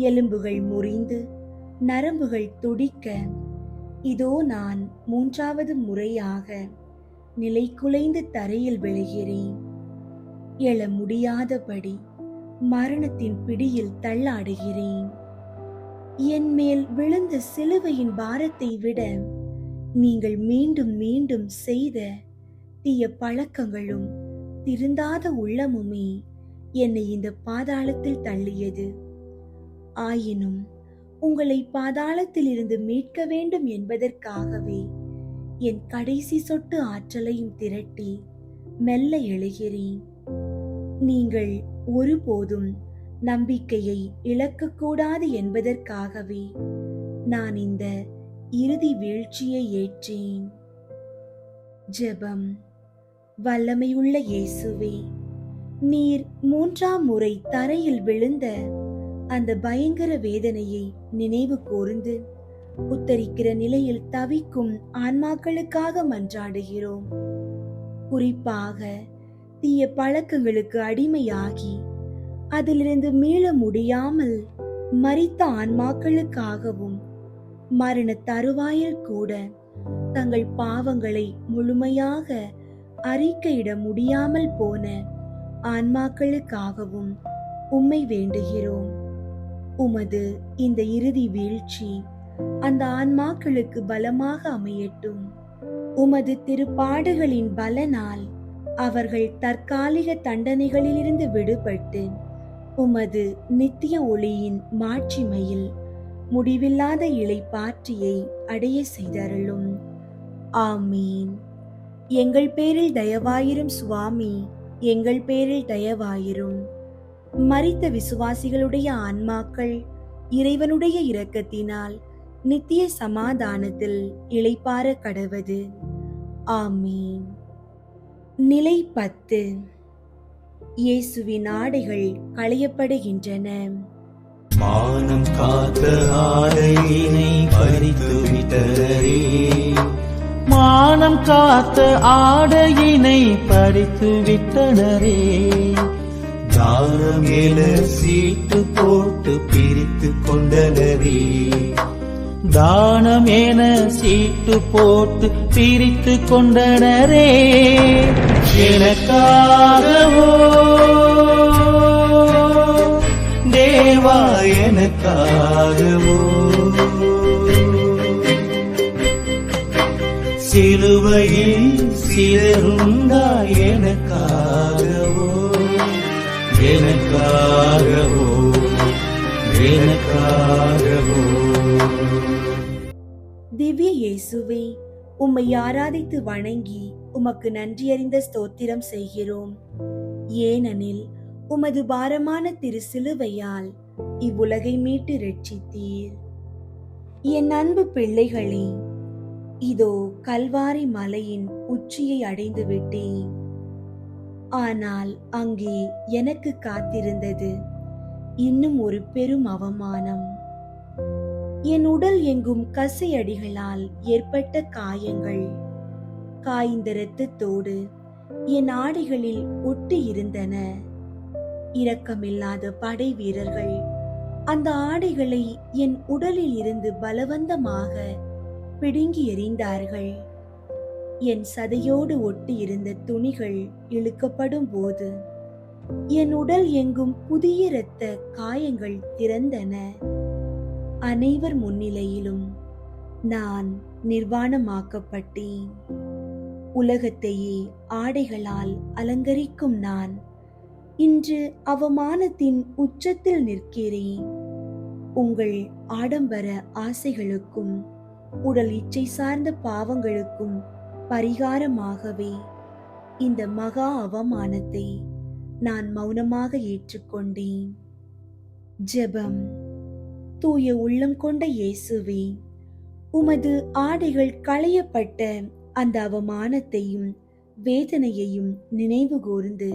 எலும்புகள் முறிந்து நரம்புகள் துடிக்க இதோ நான் 3வது முறையாக நிலைகுலைந்து தரையில் விழுகிறேன். எழ முடியாதபடி மரணத்தின் பிடியில் தள்ளாடுகிறேன். என் மேல் விழுந்த சிலுவையின் பாரத்தை விட நீங்கள் மீண்டும் மீண்டும் செய்த தீய பழக்கங்களும் திருந்தாத உள்ளமுமே என்னை இந்த பாதாளத்தில் தள்ளியது. ஆயினும் உங்களை பாதாளத்தில் இருந்து மீட்க வேண்டும் என்பதற்காகவே என் கடைசி சொட்டு ஆற்றலையும் திரட்டி மெல்ல எழுகிறேன். நீங்கள் ஒருபோதும் நம்பிக்கையை இழக்கக்கூடாது என்பதற்காகவே நான் இந்த இறுதி வீழ்ச்சியை ஏற்றேன். ஜெபம். வல்லமையுள்ள இயேசுவே, நீர் 3ஆம் முறை தரையில் விழுந்த அந்த பயங்கர வேதனையை நினைவு கூர்ந்து உத்தரிக்கிற நிலையில் தவிக்கும் ஆன்மாக்களுக்காக மன்றாடுகிறோம். குறிப்பாக தீய பழக்கங்களுக்கு அடிமையாகி அதிலிருந்து மீள முடியாமல் மரித்த ஆன்மாக்களுக்காகவும், மரண தருவாயில் கூட தங்கள் பாவங்களை முழுமையாக அறிக்கையிட முடியாமல் போன ஆன்மாக்களுக்காகவும் உம்மை வேண்டுகிறோம். உமது இந்த இறுதி வீழ்ச்சி அந்த ஆன்மாக்களுக்கு பலமாக அமையட்டும். உமது திருப்பாடுகளின் பலனால் அவர்கள் தற்காலிக தண்டனைகளிலிருந்து விடுபட்டு உமது நித்திய ஒளியின் மாட்சிமையில் முடிவில்லாத இளைப்பாற்றியை அடைய செய்தருளும். ஆமீன். எங்கள் பேரில் தயவாயிரும் சுவாமி, எங்கள் பேரில் தயவாயிரும். மரித்த விசுவாசிகளுடைய ஆன்மாக்கள் இறைவனுடைய இரக்கத்தினால் நித்திய சமாதானத்தில் இளைப்பாற கடவது. ஆமீன். நிலை 10. இயேசுவின் ஆடைகள் களையப்படுகின்றன. மானம் காத்த ஆடையினை பறித்து விட்டனரே, மானம் காத்த ஆடையினை பறித்து விட்டனரே. தானம் என சீட்டு போட்டு பிரித்து கொண்டனரே, தானம் என சீட்டு போட்டு பிரித்து கொண்டனரே. எனக்காகவோ தேவா எனக்காகவோ, சிலுவையில் சிதறுண்டாய் எனக்காகவோ எனக்காகவோ எனக்காகவோ. திவ்ய இயேசுவே, உம்மை ஆராதித்து வணங்கி உமக்கு நன்றியறிந்த ஸ்தோத்திரம் செய்கிறோம். ஏனெனில் உமது பாரமான திரு சிலுவையால் இவ்வுலகை மீட்டு ரட்சித்தீர். என் அன்பு பிள்ளைகளே, இதோ கல்வாரி மலையின் உச்சியை அடைந்து விட்டேன். ஆனால் அங்கே எனக்கு காத்திருந்தது இன்னும் ஒரு பெரும் அவமானம். என் உடல் எங்கும் கசையடிகளால் ஏற்பட்ட காயங்கள், காய்ந்த இரத்தத்தோடு என் ஆடைகளில் ஒட்டி இருந்தன. இரக்கமில்லாத படை வீரர்கள் அந்த ஆடைகளை என் உடலில் இருந்து பலவந்தமாக பிடுங்கி எறிந்தார்கள். என் சதையோடு ஒட்டி இருந்த துணிகள் இழுக்கப்படும் போது என் உடல் எங்கும் புதிய இரத்த காயங்கள் திறந்தன. அனைவர் முன்னிலையிலும் நான் நிர்வாணமாக்கப்பட்டேன். உலகத்தையே ஆடைகளால் அலங்கரிக்கும் நான் இன்று அவமானத்தின் உச்சத்தில் நிற்கிறேன். உங்கள் ஆடம்பர ஆசைகளுக்கும் உடல் இச்சை சார்ந்த பாவங்களுக்கும் பரிகாரமாகவே இந்த மகா அவமானத்தை நான் மௌனமாக ஏற்றுக்கொண்டேன். ஜெபம். தூய உள்ளம் கொண்ட இயேசுவே, உமது ஆடைகள் களையப்பட்ட அந்த அவமானத்தையும் வேதனையையும் நினைவு கூர்ந்து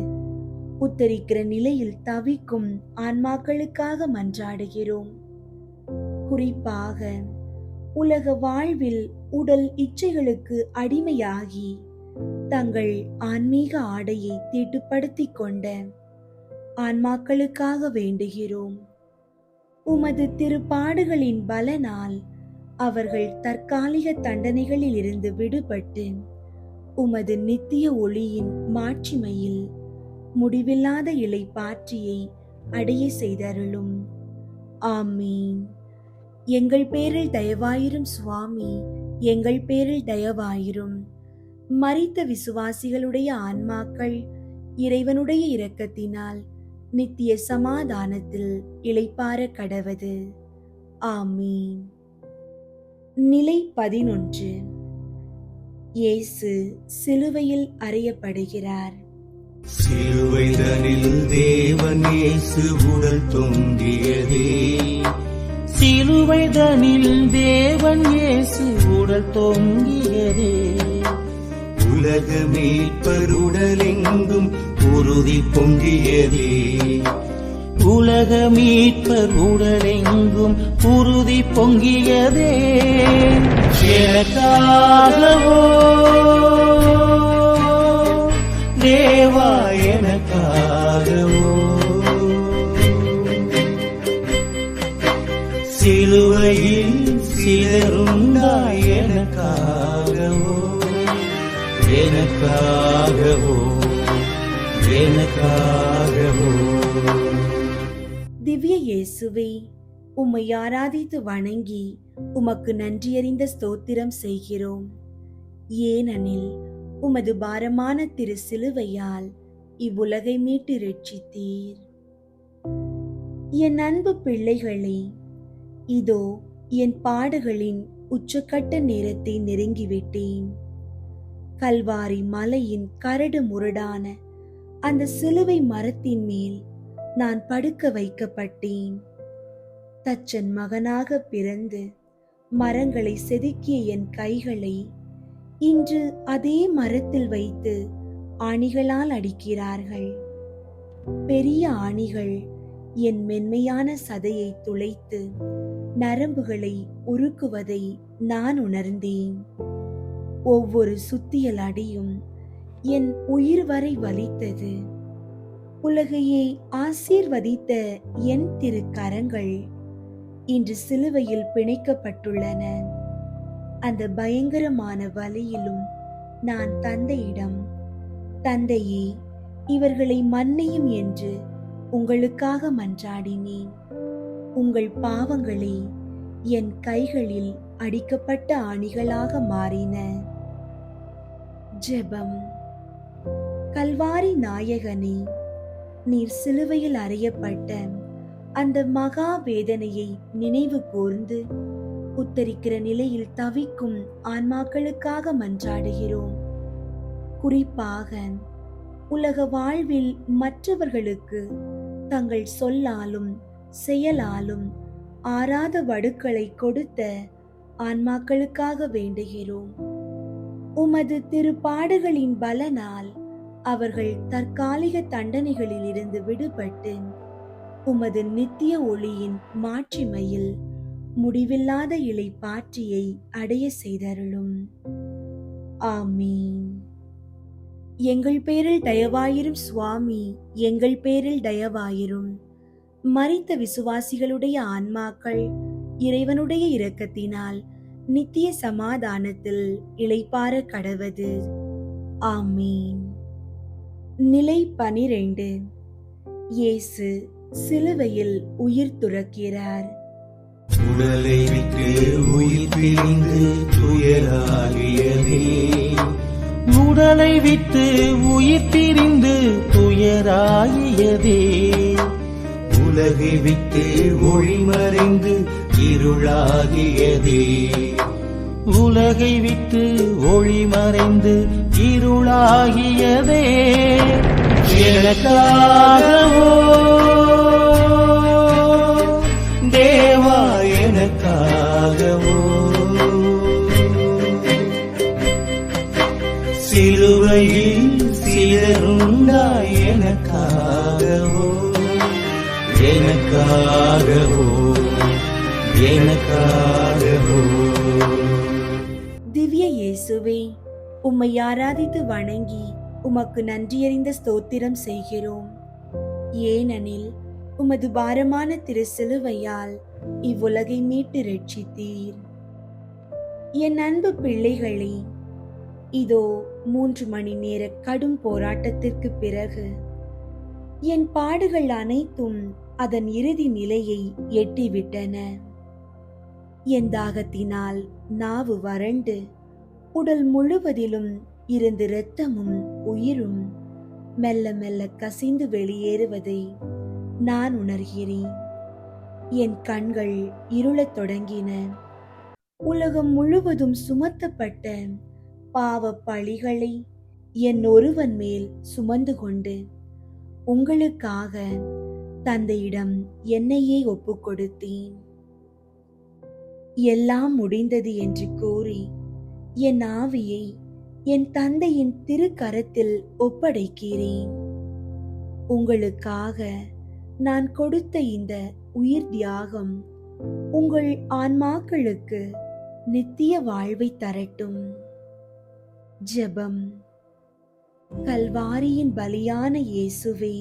உத்தரிக்கிற நிலையில் தவிக்கும் ஆன்மாக்களுக்காக மன்றாடுகிறோம். குறிப்பாக உலக வாழ்வில் உடல் இச்சைகளுக்கு அடிமையாகி தங்கள் ஆன்மீக ஆடையை தீட்டுப்படுத்திக் கொண்ட ஆன்மாக்களுக்காக வேண்டுகிறோம். உமது திருப்பாடுகளின் பலனால் அவர்கள் தற்காலிக தண்டனைகளில் இருந்து விடுபட்டு உமது நித்திய ஒளியின் மாட்சிமையில் முடிவில்லாத இளைப்பாற்றியை அடைய செய்தருளும். ஆமீன். எங்கள் பேரில் தயவாயிரும் சுவாமி, எங்கள் பேரில் தயவாயிரும். மரித்த விசுவாசிகளுடைய ஆன்மாக்கள் இறைவனுடைய இரக்கத்தினால் நித்திய சமாதானத்தில் இளைப்பாற கடவது. ஆமீன். நிலை 11. இயேசு சிலுவையில் அறையப்படுகிறார். சிலுவைதனில் தேவன் இயேசு உடல் தொங்கியதே. சிலுவைதனில் தேவன் இயேசு உடல் தொங்கியதே. உலக மீட்பர் உடலெங்கும் உறுதி பொங்கியதே. உலக மீட்பர் உடலெங்கும் உறுதி பொங்கியதே. எனக்காகவோ தேவா, எனக்காகவோ சிலுவையில் சிலருண்டாய். எனக்காகவோ, எனக்காகவோ, எனக்காகவோ. திவ்ய இயேசுவே, உம்மை ஆராதித்து வணங்கி உமக்கு நன்றியறிந்த ஸ்தோத்திரம் செய்கிறோம். ஏனெனில் உமது பாரமான திரு சிலுவையால் இவ்வுலகை மீட்டு இரட்சித்தீர். என் அன்பு பிள்ளைகளே, இதோ என் பாடுகளின் உச்சக்கட்ட நேரத்தை நெருங்கிவிட்டேன். கல்வாரி மலையின் கரடு முரடான அந்த சிலுவை மரத்தின் மேல் நான் படுக்க வைக்கப்பட்டேன். தச்சன் மகனாக பிறந்து மரங்களை செதுக்கிய என் கைகளை இன்று அதே மரத்தில் வைத்து ஆணிகளால் அடிக்கிறார்கள். பெரிய ஆணிகள் என் மென்மையான சதையை துளைத்து நரம்புகளை உருக்குவதை நான் உணர்ந்தேன். ஒவ்வொரு சுத்தியல் அடியும் என் உயிர் வரை வலித்தது. உலகையே ஆசீர்வதித்த என் திருக்கரங்கள் இன்று சிலுவையில் பிணைக்கப்பட்டுள்ளன. அந்த பயங்கரமான வலியிலும் நான் தந்தையிடம், தந்தையே, இவர்களை மன்னியும் என்று உங்களுக்காக மன்றாடினேன். உங்கள் பாவங்களே என் கைகளில் அடிக்கப்பட்ட ஆணிகளாக மாறின. ஜெபம். கல்வாரி நாயகனே, நீர் சிலுவையில் அறையப்பட்ட அந்த மகா வேதனையை நினைவு கூர்ந்து உத்தரிக்கிற நிலையில் தவிக்கும் ஆன்மாக்களுக்காக மன்றாடுகிறோம். குறிப்பாக உலக வாழ்வில் மற்றவர்களுக்கு தங்கள் சொல்லாலும் செயலாலும் ஆறாத வடுக்களை கொடுத்த ஆன்மாக்களுக்காக வேண்டுகிறோம். உமது திருப்பாடுகளின் பலனால் அவர்கள் தற்காலிக தண்டனைகளில் இருந்து விடுபட்டு உமது நித்திய ஒளியின் மாட்சிமையில் முடிவில்லாத இளைப்பாற்றியை அடைய செய்தருளும். ஆமீன். எங்கள் பேரில் தயவாயிரும் சுவாமி, எங்கள் பேரில் தயவாயிரும். மரித்த விசுவாசிகளுடைய ஆன்மாக்கள் இறைவனுடைய இரக்கத்தினால் நித்திய சமாதானத்தில் இளைப்பாற கடவது. ஆமீன். நிலை 12. இயேசு சிலுவையில் உயிர் துறக்கிறார். உடலை விட்டு உயிர் பிரிந்து துயராகியதே. உடலை விட்டு உயிர் பிரிந்து துயராகியதே. உலகை விட்டு ஒளி மறைந்து இருளாகியதே. உலகை விட்டு ஒளி மறைந்து இருளாகியதே எனக்காகவோ தேவா எனக்காகவோ சிலுவையில் சிலருண்டாய் எனக்காகவோ எனக்காகவோ எனக்காகவோ. திவ்ய இயேசுவே, உம்மை ஆராதித்து வணங்கி உமக்கு நன்றியறிந்த ஸ்தோத்திரம் செய்கிறோம். ஏனெனில் உமது பாரமான திரு சிலுவையால் இவ்வுலகை மீட்டு ரட்சித்தீர். என் அன்பு பிள்ளைகளே, இதோ 3 மணி நேர கடும் போராட்டத்திற்கு பிறகு என் பாடுகள் அனைத்தும் அதன் இறுதி நிலையை எட்டிவிட்டன. என் தாகத்தினால் நாவு வறண்டு உடல் முழுவதிலும் இருந்து இரத்தமும் உயிரும் மெல்ல மெல்ல கசிந்து வெளியேறுவதை நான் உணர்கிறேன். என் கண்கள் இருளத் தொடங்கின. உலகம் முழுவதும் சுமத்தப்பட்ட பாவ பழிகளை என் ஒருவன் மேல் சுமந்து கொண்டு உங்களுக்காக தந்தையிடம் என்னையே ஒப்புக் கொடுத்தேன். எல்லாம் முடிந்தது என்று கூறி என் ஆவியை என் தந்தையின் திருக்கரத்தில் ஒப்படைக்கிறேன். உங்களுக்காக நான் கொடுத்த இந்த உயிர் தியாகம் உங்கள் ஆன்மாக்களுக்கு நித்திய வாழ்வை தரட்டும். ஜெபம். கல்வாரியின் பலியான இயேசுவே,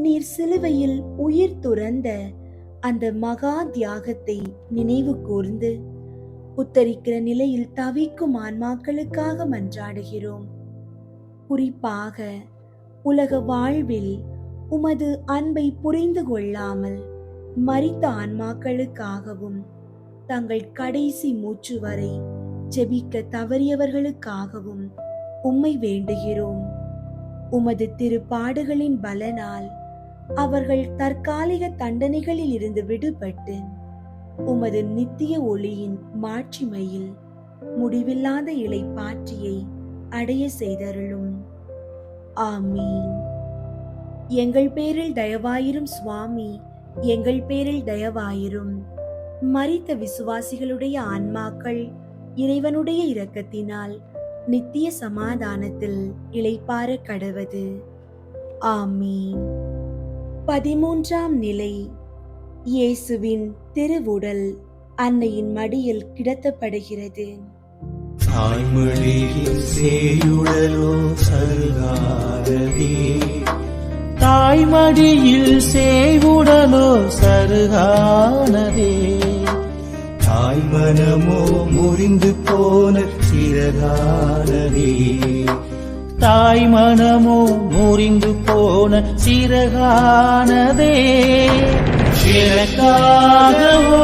நீர் சிலுவையில் உயிர் துறந்த அந்த மகா தியாகத்தை நினைவு கூர்ந்து உத்தரிக்கிற நிலையில் தவிக்கும் ஆன்மாக்களுக்காக மன்றாடுகிறோம். குறிப்பாக உலக வாழ்வில் உமது அன்பை புரிந்து கொள்ளாமல் மரித்த ஆன்மாக்களுக்காகவும் தங்கள் கடைசி மூச்சு வரை ஜெபிக்க தவறியவர்களுக்காகவும் உம்மை வேண்டுகிறோம். உமது திருப்பாடுகளின் பலனால் அவர்கள் தற்காலிக தண்டனைகளில் இருந்து விடுபட்டு உமது நித்திய ஒளியின் மாட்சிமையில் முடிவில்லாத இளைப்பாற்றியை அடைய செய்தருளும். ஆமீன். எங்கள் பேரில் தயவாயிரும் சுவாமி, எங்கள் பேரில் தயவாயிரும். மரித்த விசுவாசிகளுடைய ஆன்மாக்கள் இறைவனுடைய இரக்கத்தினால் நித்திய சமாதானத்தில் இளைப்பாற கடவது. ஆமீன். 13ஆம் நிலை. இயேசுவின் திருவுடல் அன்னையின் மடியில் கிடத்தப்படுகிறது. தாய்மடியில் சேயுடலோ சருகானதே, தாய்மடியில் சேவுடலோ சருகானதே, தாய்மனமோ முறிந்து போன சிறகானதே, தாய்மனமோ முறிந்து போன சிறகானதே, எனக்காகவோ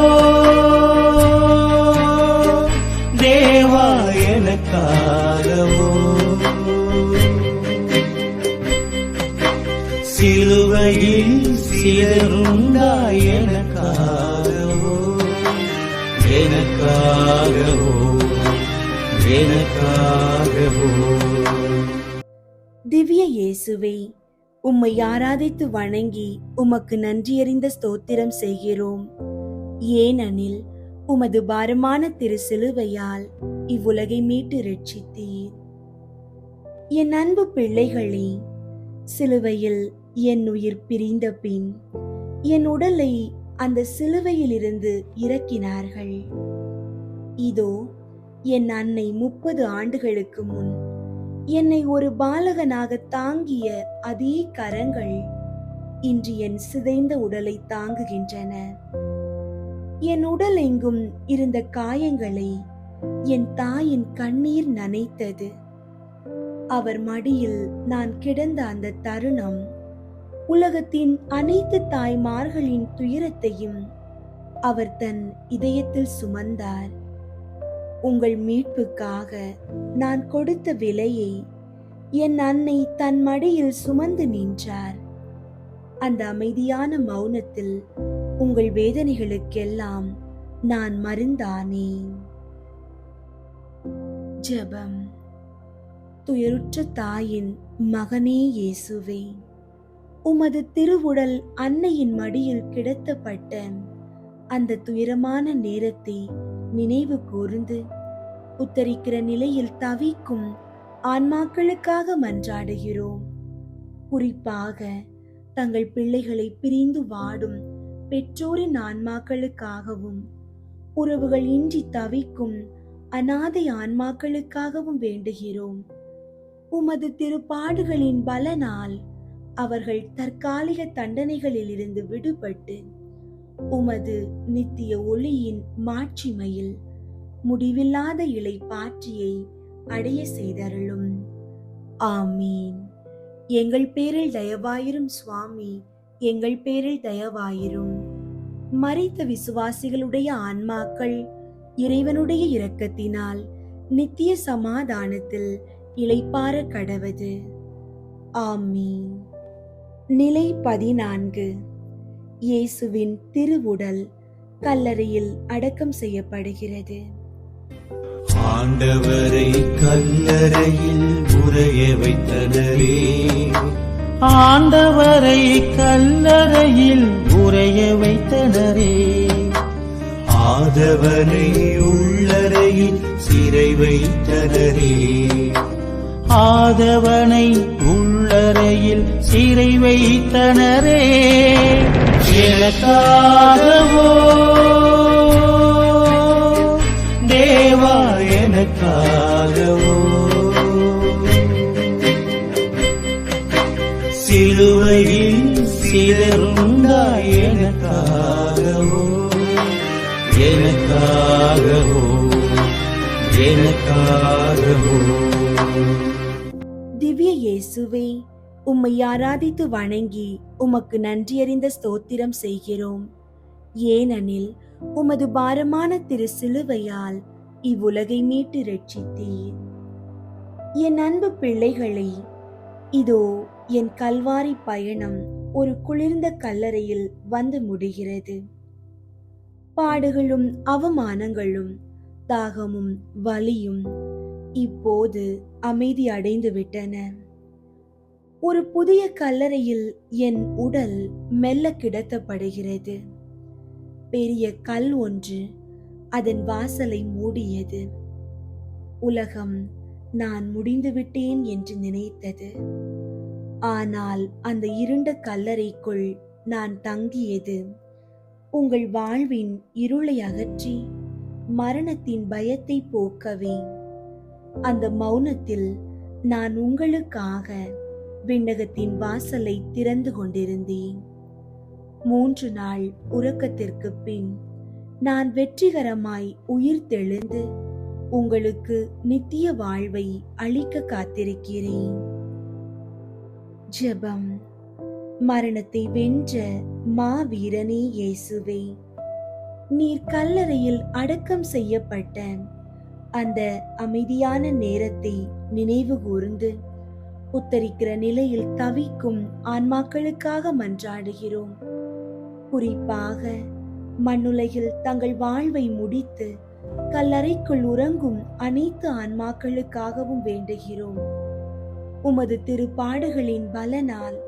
தேவா எனக்காகவோ சிலுவையில் சிலருண்டாய் எனக்காகவோ எனக்காகவோ எனக்காகவோ. திவ்ய இயேசுவே, உம்மை ஆராதித்து வணங்கி உமக்கு நன்றியறிந்த ஸ்தோத்திரம் செய்கிறோம். ஏனெனில் உமது பாரமான திரு சிலுவையால் இவ்வுலகை மீட்டு ரட்சித்தீர். என் அன்பு பிள்ளைகளே, சிலுவையில் என் உயிர் பிரிந்த பின் என் உடலை அந்த சிலுவையிலிருந்து இறக்கினார்கள். இதோ என் அன்னை 30 ஆண்டுகளுக்கு முன் என்னை ஒரு பாலகனாக தாங்கிய அதே கரங்கள் இன்று என் சிதைந்த உடலை தாங்குகின்றன. என் உடல் எங்கும் இருந்த காயங்களை என் தாயின் கண்ணீர் நனைத்தது. அவர் மடியில் நான் கிடந்த அந்த தருணம் உலகத்தின் அனைத்து தாய்மார்களின் துயரத்தையும் அவர் தன் இதயத்தில் சுமந்தார். உங்கள் மீட்புக்காக நான் கொடுத்த விலையை என் அன்னை தன் மடியில் சுமந்து நின்றார். அந்த அமைதியான மௌனத்தில் உங்கள் வேதனைகளுக்கெல்லாம் நான் மருந்தானேன். ஜெபம். துயருற்ற தாயின் மகனே இயேசுவே, உமது திருவுடல் அன்னையின் மடியில் கிடத்தப்பட்ட அந்த துயரமான நேரத்தை நினைவு கூர்ந்து உத்தரிக்கிற நிலையில் தவிக்கும் ஆன்மாக்களுக்காக மன்றாடுகிறோம். குறிப்பாக தங்கள் பிள்ளைகளை பிரிந்து வாடும் பெற்றோரின் ஆன்மாக்களுக்காகவும், உறவுகள் இன்றி தவிக்கும் அநாதை ஆன்மாக்களுக்காகவும் வேண்டுகிறோம். உமது திருப்பாடுகளின் பலனால் அவர்கள் தற்காலிக தண்டனைகளிலிருந்து விடுபட்டு உமது நித்திய ஒளியின் மாட்சிமையில் முடிவில்லாத இளைப்பாற்றியை அடைய செய்தருளும். ஆமீன். எங்கள் பேரில் தயவாயிரும் சுவாமி, எங்கள் பேரில் தயவாயிரும். மரித்த விசுவாசிகளுடைய ஆன்மாக்கள் இறைவனுடைய இரக்கத்தினால் நித்திய சமாதானத்தில் இளைப்பாற கடவது. ஆமீன். நிலை 14. இயேசுவின் திருவுடல் கல்லறையில் அடக்கம் செய்யப்படுகிறது. ஆண்டவரை கல்லறையில் உறைய வைத்தனரே, ஆண்டவரை கல்லறையில் உறைய வைத்தனரே, ஆதவனை உள்ளறையில் சிறை வைத்தனரே, ஆதவனை உள்ளறையில் சிறை வைத்தனரே, எனக்காகவோ தேவா எனக்காகவோ, சிலுவையில் சிதறுண்டாய் எனக்காகவோ, எனக்காகவோ, எனக்காகவோ. திவ்ய இயேசுவே, உம்மை ஆராதித்து வணங்கி உமக்கு நன்றியறிந்த ஸ்தோத்திரம் செய்கிறோம். ஏனெனில் உமது பாரமான திரு சிலுவையால் இவ்வுலகை மீட்டு ரட்சித்தீர். என் அன்பு பிள்ளைகளை, இதோ என் கல்வாரி பயணம் ஒரு குளிர்ந்த கல்லறையில் வந்து முடிகிறது. பாடுகளும் அவமானங்களும் தாகமும் வலியும் இப்போது அமைதி அடைந்து விட்டன. ஒரு புதிய கல்லறையில் என் உடல் மெல்ல கிடத்தப்படுகிறது. பெரிய கல் ஒன்று அதன் வாசலை மூடியது. உலகம் நான் முடிந்துவிட்டேன் என்று நினைத்தது. ஆனால் அந்த இருண்ட கல்லறைக்குள் நான் தங்கியது உங்கள் வாழ்வின் இருளை அகற்றி மரணத்தின் பயத்தை போக்கவே. அந்த மௌனத்தில் நான் உங்களுக்காக விண்ணகத்தின் வாசலை திறந்து கொண்டிருந்தேன். 3 நாள் உறக்கத்திற்கு பின் நான் வெற்றிகரமாய் உயிர் தெழுந்து உங்களுக்கு நித்திய வாழ்வை அளிக்க காத்திருக்கிறேன். ஜெபம். மரணத்தை வென்ற மாவீரனே இயேசுவே, நீர் கல்லறையில் அடக்கம் செய்யப்பட்ட அந்த அமைதியான நேரத்தை நினைவு கூர்ந்து உத்தரிக்கிற நிலையில் தவிக்கும் ஆன்மாக்களுக்காக மன்றாடுகிறோம். குறிப்பாக மண்ணுலகில் தங்கள் வாழ்வை முடித்து கல்லறைக்குள் உறங்கும் அனைத்து ஆன்மாக்களுக்காகவும் வேண்டுகிறோம். உமது திருப்பாடுகளின் பலனால்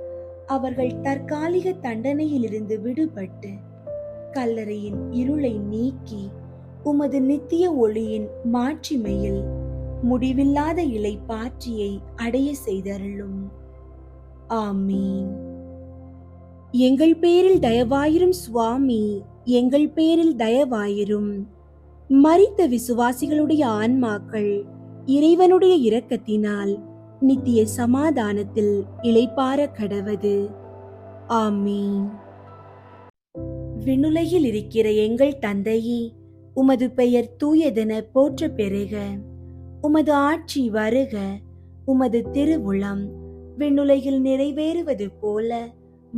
அவர்கள் தற்காலிக தண்டனையிலிருந்து விடுபட்டு கல்லறையின் இருளை நீக்கி உமது நித்திய ஒளியின் மாட்சிமையில் முடிவில்லாத இளைப்பாற்றியை அடைய செய்தருளும். ஆமீன். எங்கள் பேரில் தயவாயிரும் சுவாமி, எங்கள் பேரில் தயவாயிரும். மரித்த விசுவாசிகளுடைய ஆன்மாக்கள் இறைவனுடைய இரக்கத்தினால் நித்திய சமாதானத்தில் இளைப்பாற கடவது. ஆமீன். விண்ணுலகில் இருக்கிற எங்கள் தந்தையே, உமது பெயர் தூயதென போற்ற பெறுக. உமது ஆட்சி வருக. உமது திருவுளம் விண்ணுலகில் நிறைவேறுவது போல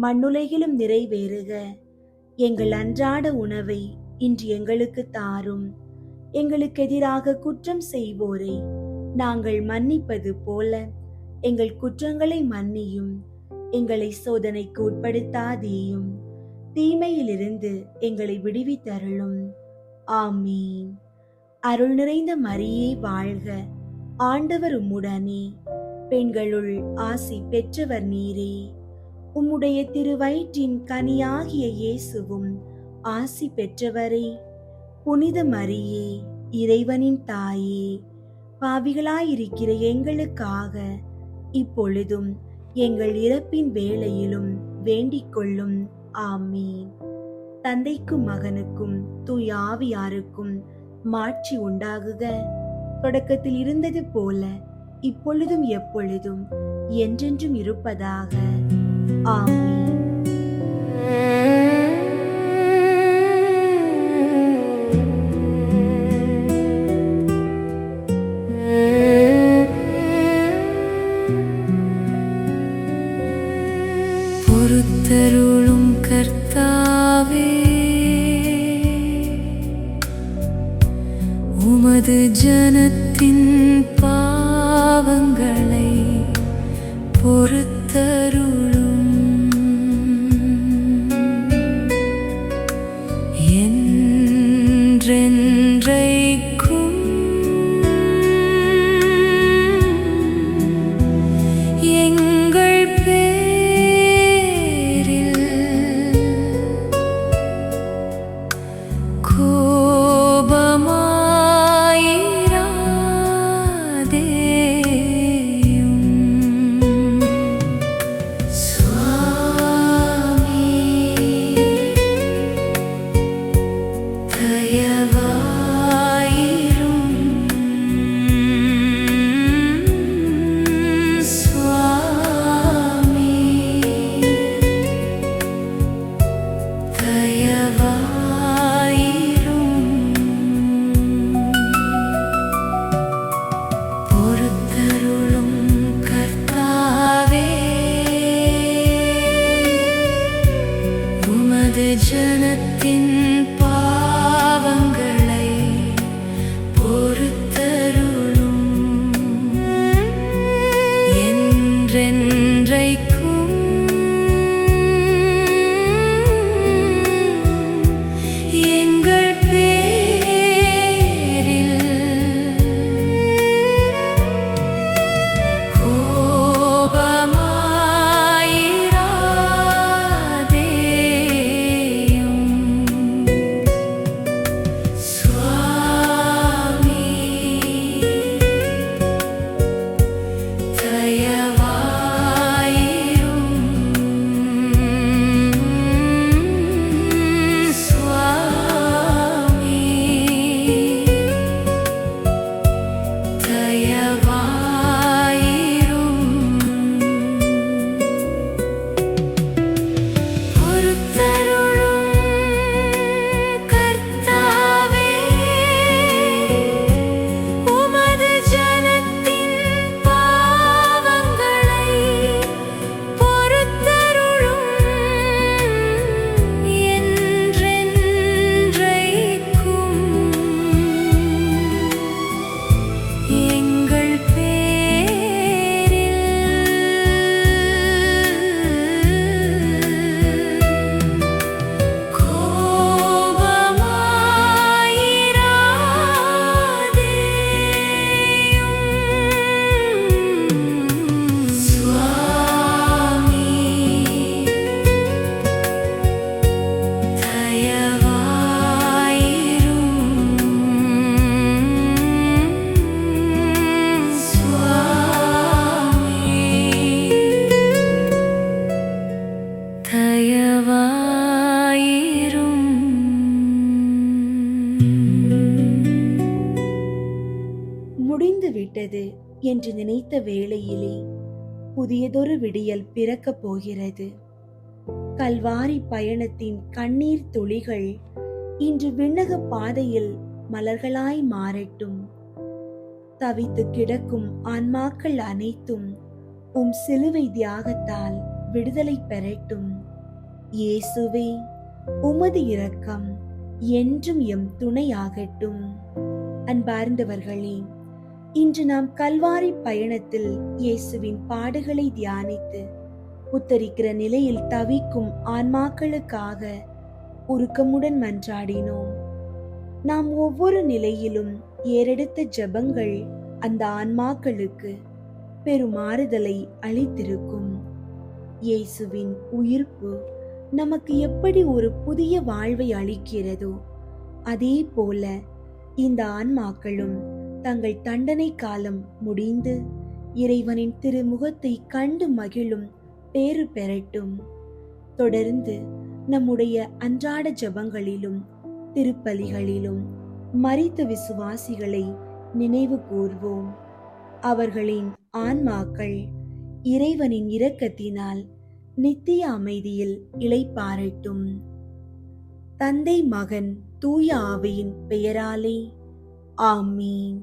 மண்ணுலகிலும் நிறைவேறுக. எங்கள் அன்றாட உணவை இன்று எங்களுக்கு தாரும். எங்களுக்கு எதிராக குற்றம் செய்வோரை நாங்கள் மன்னிப்பது போல எங்கள் குற்றங்களை மன்னியும். எங்களை சோதனைக்கு உட்படுத்தாதேயும், தீமையிலிருந்து எங்களை விடுவித்தருளும். ஆமீன். அருள் நிறைந்த மரியே வாழ்க. ஆண்டவர் உம்முடனே, பெண்களுள் ஆசி பெற்றவர் நீரே. உம்முடைய திருவயிற்றின் கனியாகிய இயேசுவும் ஆசி பெற்றவரே. புனித மரியே, இறைவனின் தாயே, பாவிகளாயிருக்கிற எங்களுக்காக இப்பொழுதும் எங்கள் இறப்பின் வேளையிலும் வேண்டிக் கொள்ளும். ஆமீன். தந்தைக்கும் மகனுக்கும் தூய ஆவியாருக்கும் மாட்சி உண்டாகுக. தொடக்கத்தில் இருந்தது போல இப்பொழுதும் எப்பொழுதும் என்றென்றும் இருப்பதாக. ஆமீன். பொறுத்தருளும் கர்த்தாவே, உமது ஜனத்தின் பாவங்களை பொறுத்தருளும். என்றென்றைக்கும் எங்கள் பேரில் கோபமாயிராதேயும். சுவாமி, தயவாயிரும். சுவாமி, தயவாயிரும். பொறுத்தருளும் கர்த்தாவே, உமது ஜனத்தின் பாவங்களை பொறுத்தருளும். என்றென்றைக்கும் எங்கள் பேரில் கோபமாயிராதேயும். சுவாமி, தயவாயிரும். சுவாமி, தயவாயிரும். பொறுத்தருளும் கர்த்தாவே, உமது ஜனத்தின் பாவங்களை பொறுத்தருளும். என்றென்றைக்கும் எங்கள் பேரில் கோபமாயிராதேயும். சுவாமி, தயவாயிரும். சுவாமி, தயவாயிரும். முடிந்து விட்டது என்று நினைத்த வேளையிலே புதியதொரு விடியல் பிறக்கப் போகிறது. கல்வாரி பயணத்தின் கண்ணீர் துளிகள் இன்று விண்ணக பாதையில் மலர்களாய் மாறட்டும். தவித்து கிடக்கும் ஆன்மாக்கள் அனைத்தும் உம் சிலுவை தியாகத்தால் விடுதலை பெறட்டும். இயேசுவே, உமது இரக்கம் என்றும் எம் துணையாகட்டும். அன்பார்ந்தவர்களே, இன்று நாம் கல்வாரி பயணத்தில் இயேசுவின் பாடுகளை தியானித்து உத்தரிக்கிற நிலையில் தவிக்கும் ஆன்மாக்களுக்காக உருக்கமுடன் மன்றாடினோம். நாம் ஒவ்வொரு நிலையிலும் ஏறெடுத்த ஜெபங்கள் அந்த ஆன்மாக்களுக்கு பெருமாறுதலை அளித்திருக்கும். இயேசுவின் உயிர்ப்பு நமக்கு எப்படி ஒரு புதிய வாழ்வை அளிக்கிறதோ அதே போல இந்த ஆன்மாக்களும் தங்கள் தண்டனை காலம் முடிந்து இறைவனின் திருமுகத்தை கண்டு மகிழும் பேறு பெறட்டும். தொடர்ந்து நம்முடைய அன்றாட ஜெபங்களிலும் திருப்பலிகளிலும் மரித்த விசுவாசிகளை நினைவு கூர்வோம். அவர்களின் ஆன்மாக்கள் இறைவனின் இரக்கத்தினால் நித்திய அமைதியில் இளைப்பாறட்டும். தந்தை, மகன், தூய ஆவியின் பெயராலே ஆமீன்.